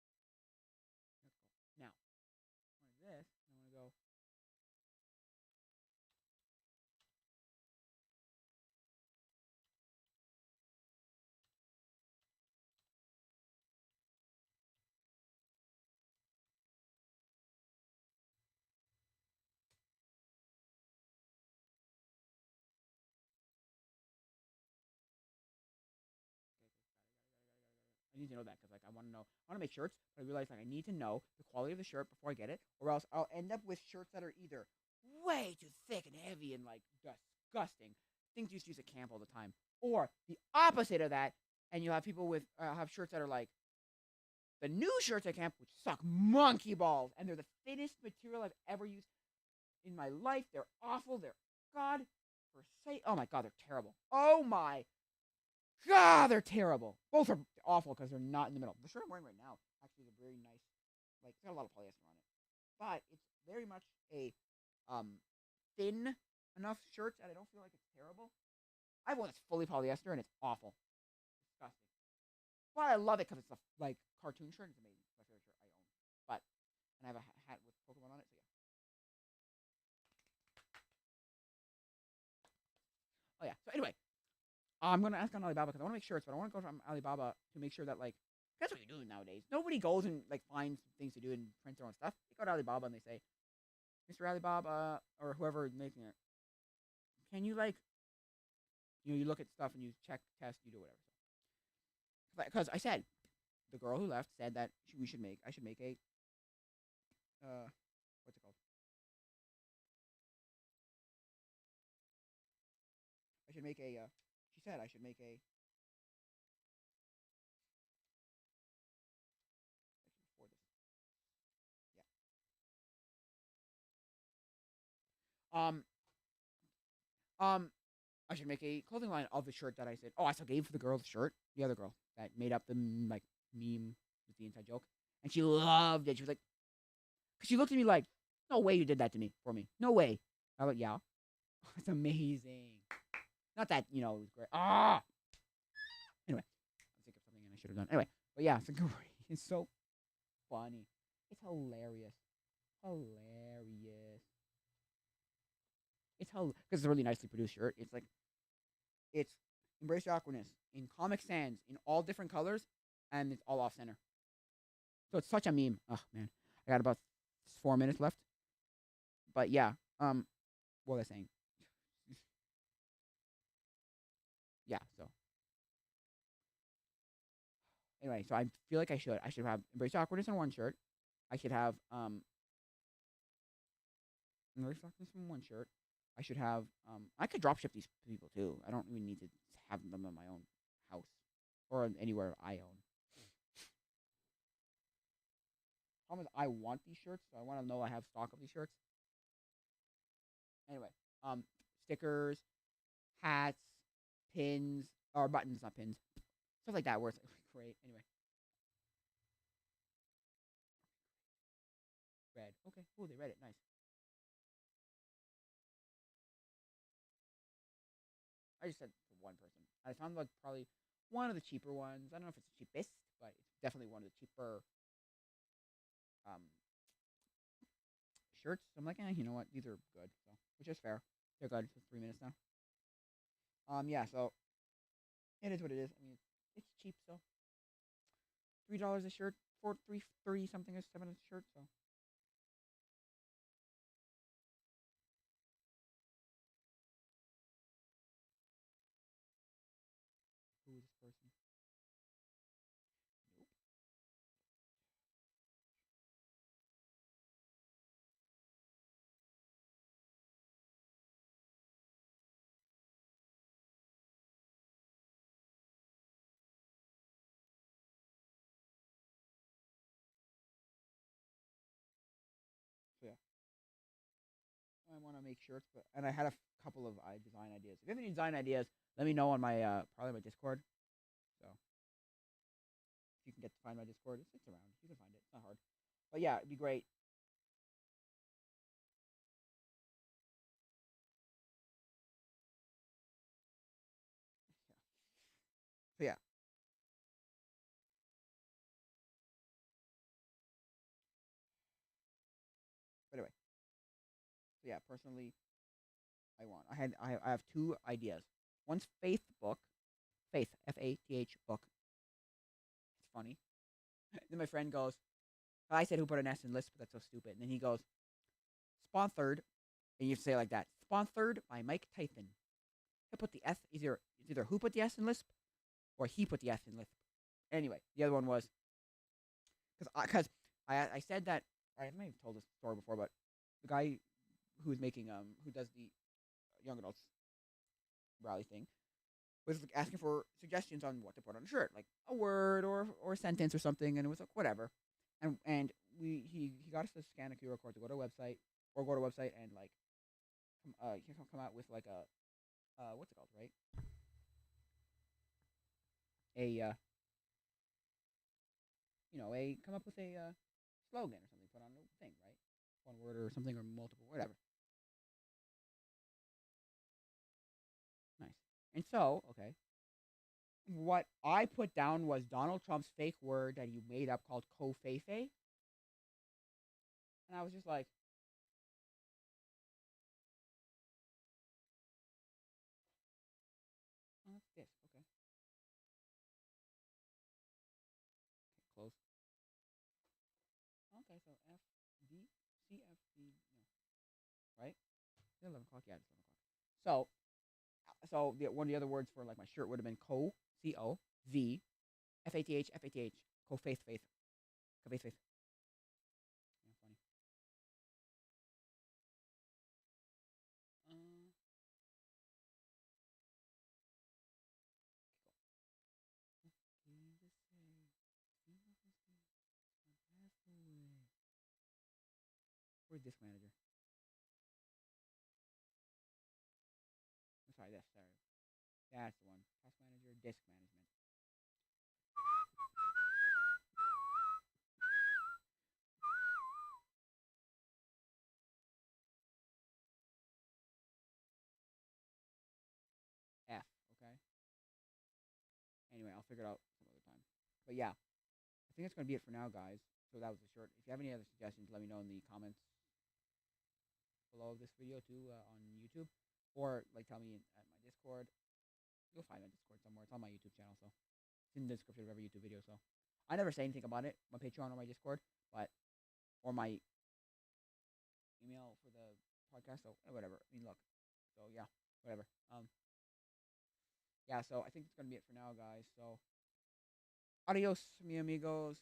need to know that because like I want to know. I want to make shirts, but I realize like I need to know the quality of the shirt before I get it, or else I'll end up with shirts that are either way too thick and heavy and like disgusting things you used to use at camp all the time, or the opposite of that, and you'll have people with have shirts that are like the new shirts at camp, which suck monkey balls, and they're the thinnest material I've ever used in my life. They're awful. They're God for sake. Oh my God, they're terrible. Oh my God, they're terrible. Both are awful because they're not in the middle. The shirt I'm wearing right now actually is a very nice, like it's got a lot of polyester on it, but it's very much a thin enough shirt that I don't feel like it's terrible. I have one that's fully polyester and it's awful, disgusting. But I love it because it's a like cartoon shirt. It's amazing. It's my favorite shirt I own. But and I have a hat with Pokemon on it. So yeah. Oh yeah. So anyway, I'm gonna ask on Alibaba because I want to make shirts, but I want to go from Alibaba to make sure that like that's what you do nowadays. Nobody goes and like finds things to do and prints their own stuff. They go to Alibaba and they say, "Mr. Alibaba or whoever is making it, can you like you look at stuff and you check, test, you do whatever." Because I said the girl who left said that I should make a what's it called? I should make a she said I should make a before this. Yeah. Um I should make a clothing line of the shirt that I said. Oh, I still gave the girl the shirt, the other girl that made up the like meme with the inside joke, and she loved it. She was like, cause she looked at me like, "No way you did that to me for me. No way." I was like, "Yeah, it's amazing." Not that it was great. Ah. Anyway, I think of something and I should have done. Anyway, but yeah, it's a great. It's so funny. It's hilarious. Hilarious. It's because it's a really nicely produced shirt. It's Embrace Your Awkwardness in Comic Sans in all different colors, and it's all off center. So it's such a meme. Oh man, I got about 4 minutes left. But yeah, what was I saying? Yeah. So anyway, so I feel like I should have Embrace Your Awkwardness on one shirt. I should have Embrace Your Awkwardness on one shirt. I should have I could drop ship these people too. I don't even need to have them in my own house or anywhere I own. Problem is, I want these shirts, so I want to know I have stock of these shirts. Anyway, stickers, hats, pins, or buttons, not pins, stuff like that. Where it's great. Anyway, red. Okay, oh, they read it. Nice. I just said to one person. I found like probably one of the cheaper ones. I don't know if it's the cheapest, but it's definitely one of the cheaper um shirts. So I'm like, you know what? These are good. So, which is fair. They're good. It's 3 minutes now. Yeah. So it is what it is. I mean, it's cheap. So $3 a shirt for 330 something is 7 a shirt. So who is this person? Nope. So yeah, I want to make shirts, but and I had a couple of design ideas. If you have any design ideas, let me know on my probably my Discord. So if you can get to find my Discord, it's around. You can find it. It's not hard. But yeah, it'd be great. So yeah. But anyway, so yeah, personally, I have two ideas. One's Faith book, Faith Fath book. It's funny. Then my friend goes, I said who put an S in Lisp, but that's so stupid. And then he goes, sponsored, and you say it like that. Sponsored by Mike Tyson. He put the S either who put the S in Lisp or he put the S in Lisp. Anyway, the other one was because I said that I may have told this story before, but the guy who's making who does the young adults rally thing was like, asking for suggestions on what to put on a shirt, like a word or a sentence or something, and it was like whatever, and he got us to scan a QR code to go to a website or go to a website and like he can come out with like a what's it called, right? A a come up with a slogan or something, put on a thing, right? One word or something or multiple, whatever. Nice. And so, okay, what I put down was Donald Trump's fake word that you made up called kofefe, and I was just like, oh, that's this. Okay, close. Okay, so F D C F D no, right? 11 o'clock. Yeah, it's 11 o'clock. So the one of the other words for like my shirt would have been COV FATH co faith. Co faith. Yeah, funny. Uh, Where's disk manager? I'm sorry, sorry. That's the one. Task manager, disk management. F. Okay. Anyway, I'll figure it out some other time. But yeah, I think that's gonna be it for now, guys. So that was the short. If you have any other suggestions, let me know in the comments below this video too on YouTube, or like tell me at my Discord. You'll find my Discord somewhere. It's on my YouTube channel, so it's in the description of every YouTube video. So I never say anything about it, my Patreon or my Discord, but or my email for the podcast. So whatever. I mean, look. So yeah, whatever. Yeah. So I think it's gonna be it for now, guys. So adios, mi amigos.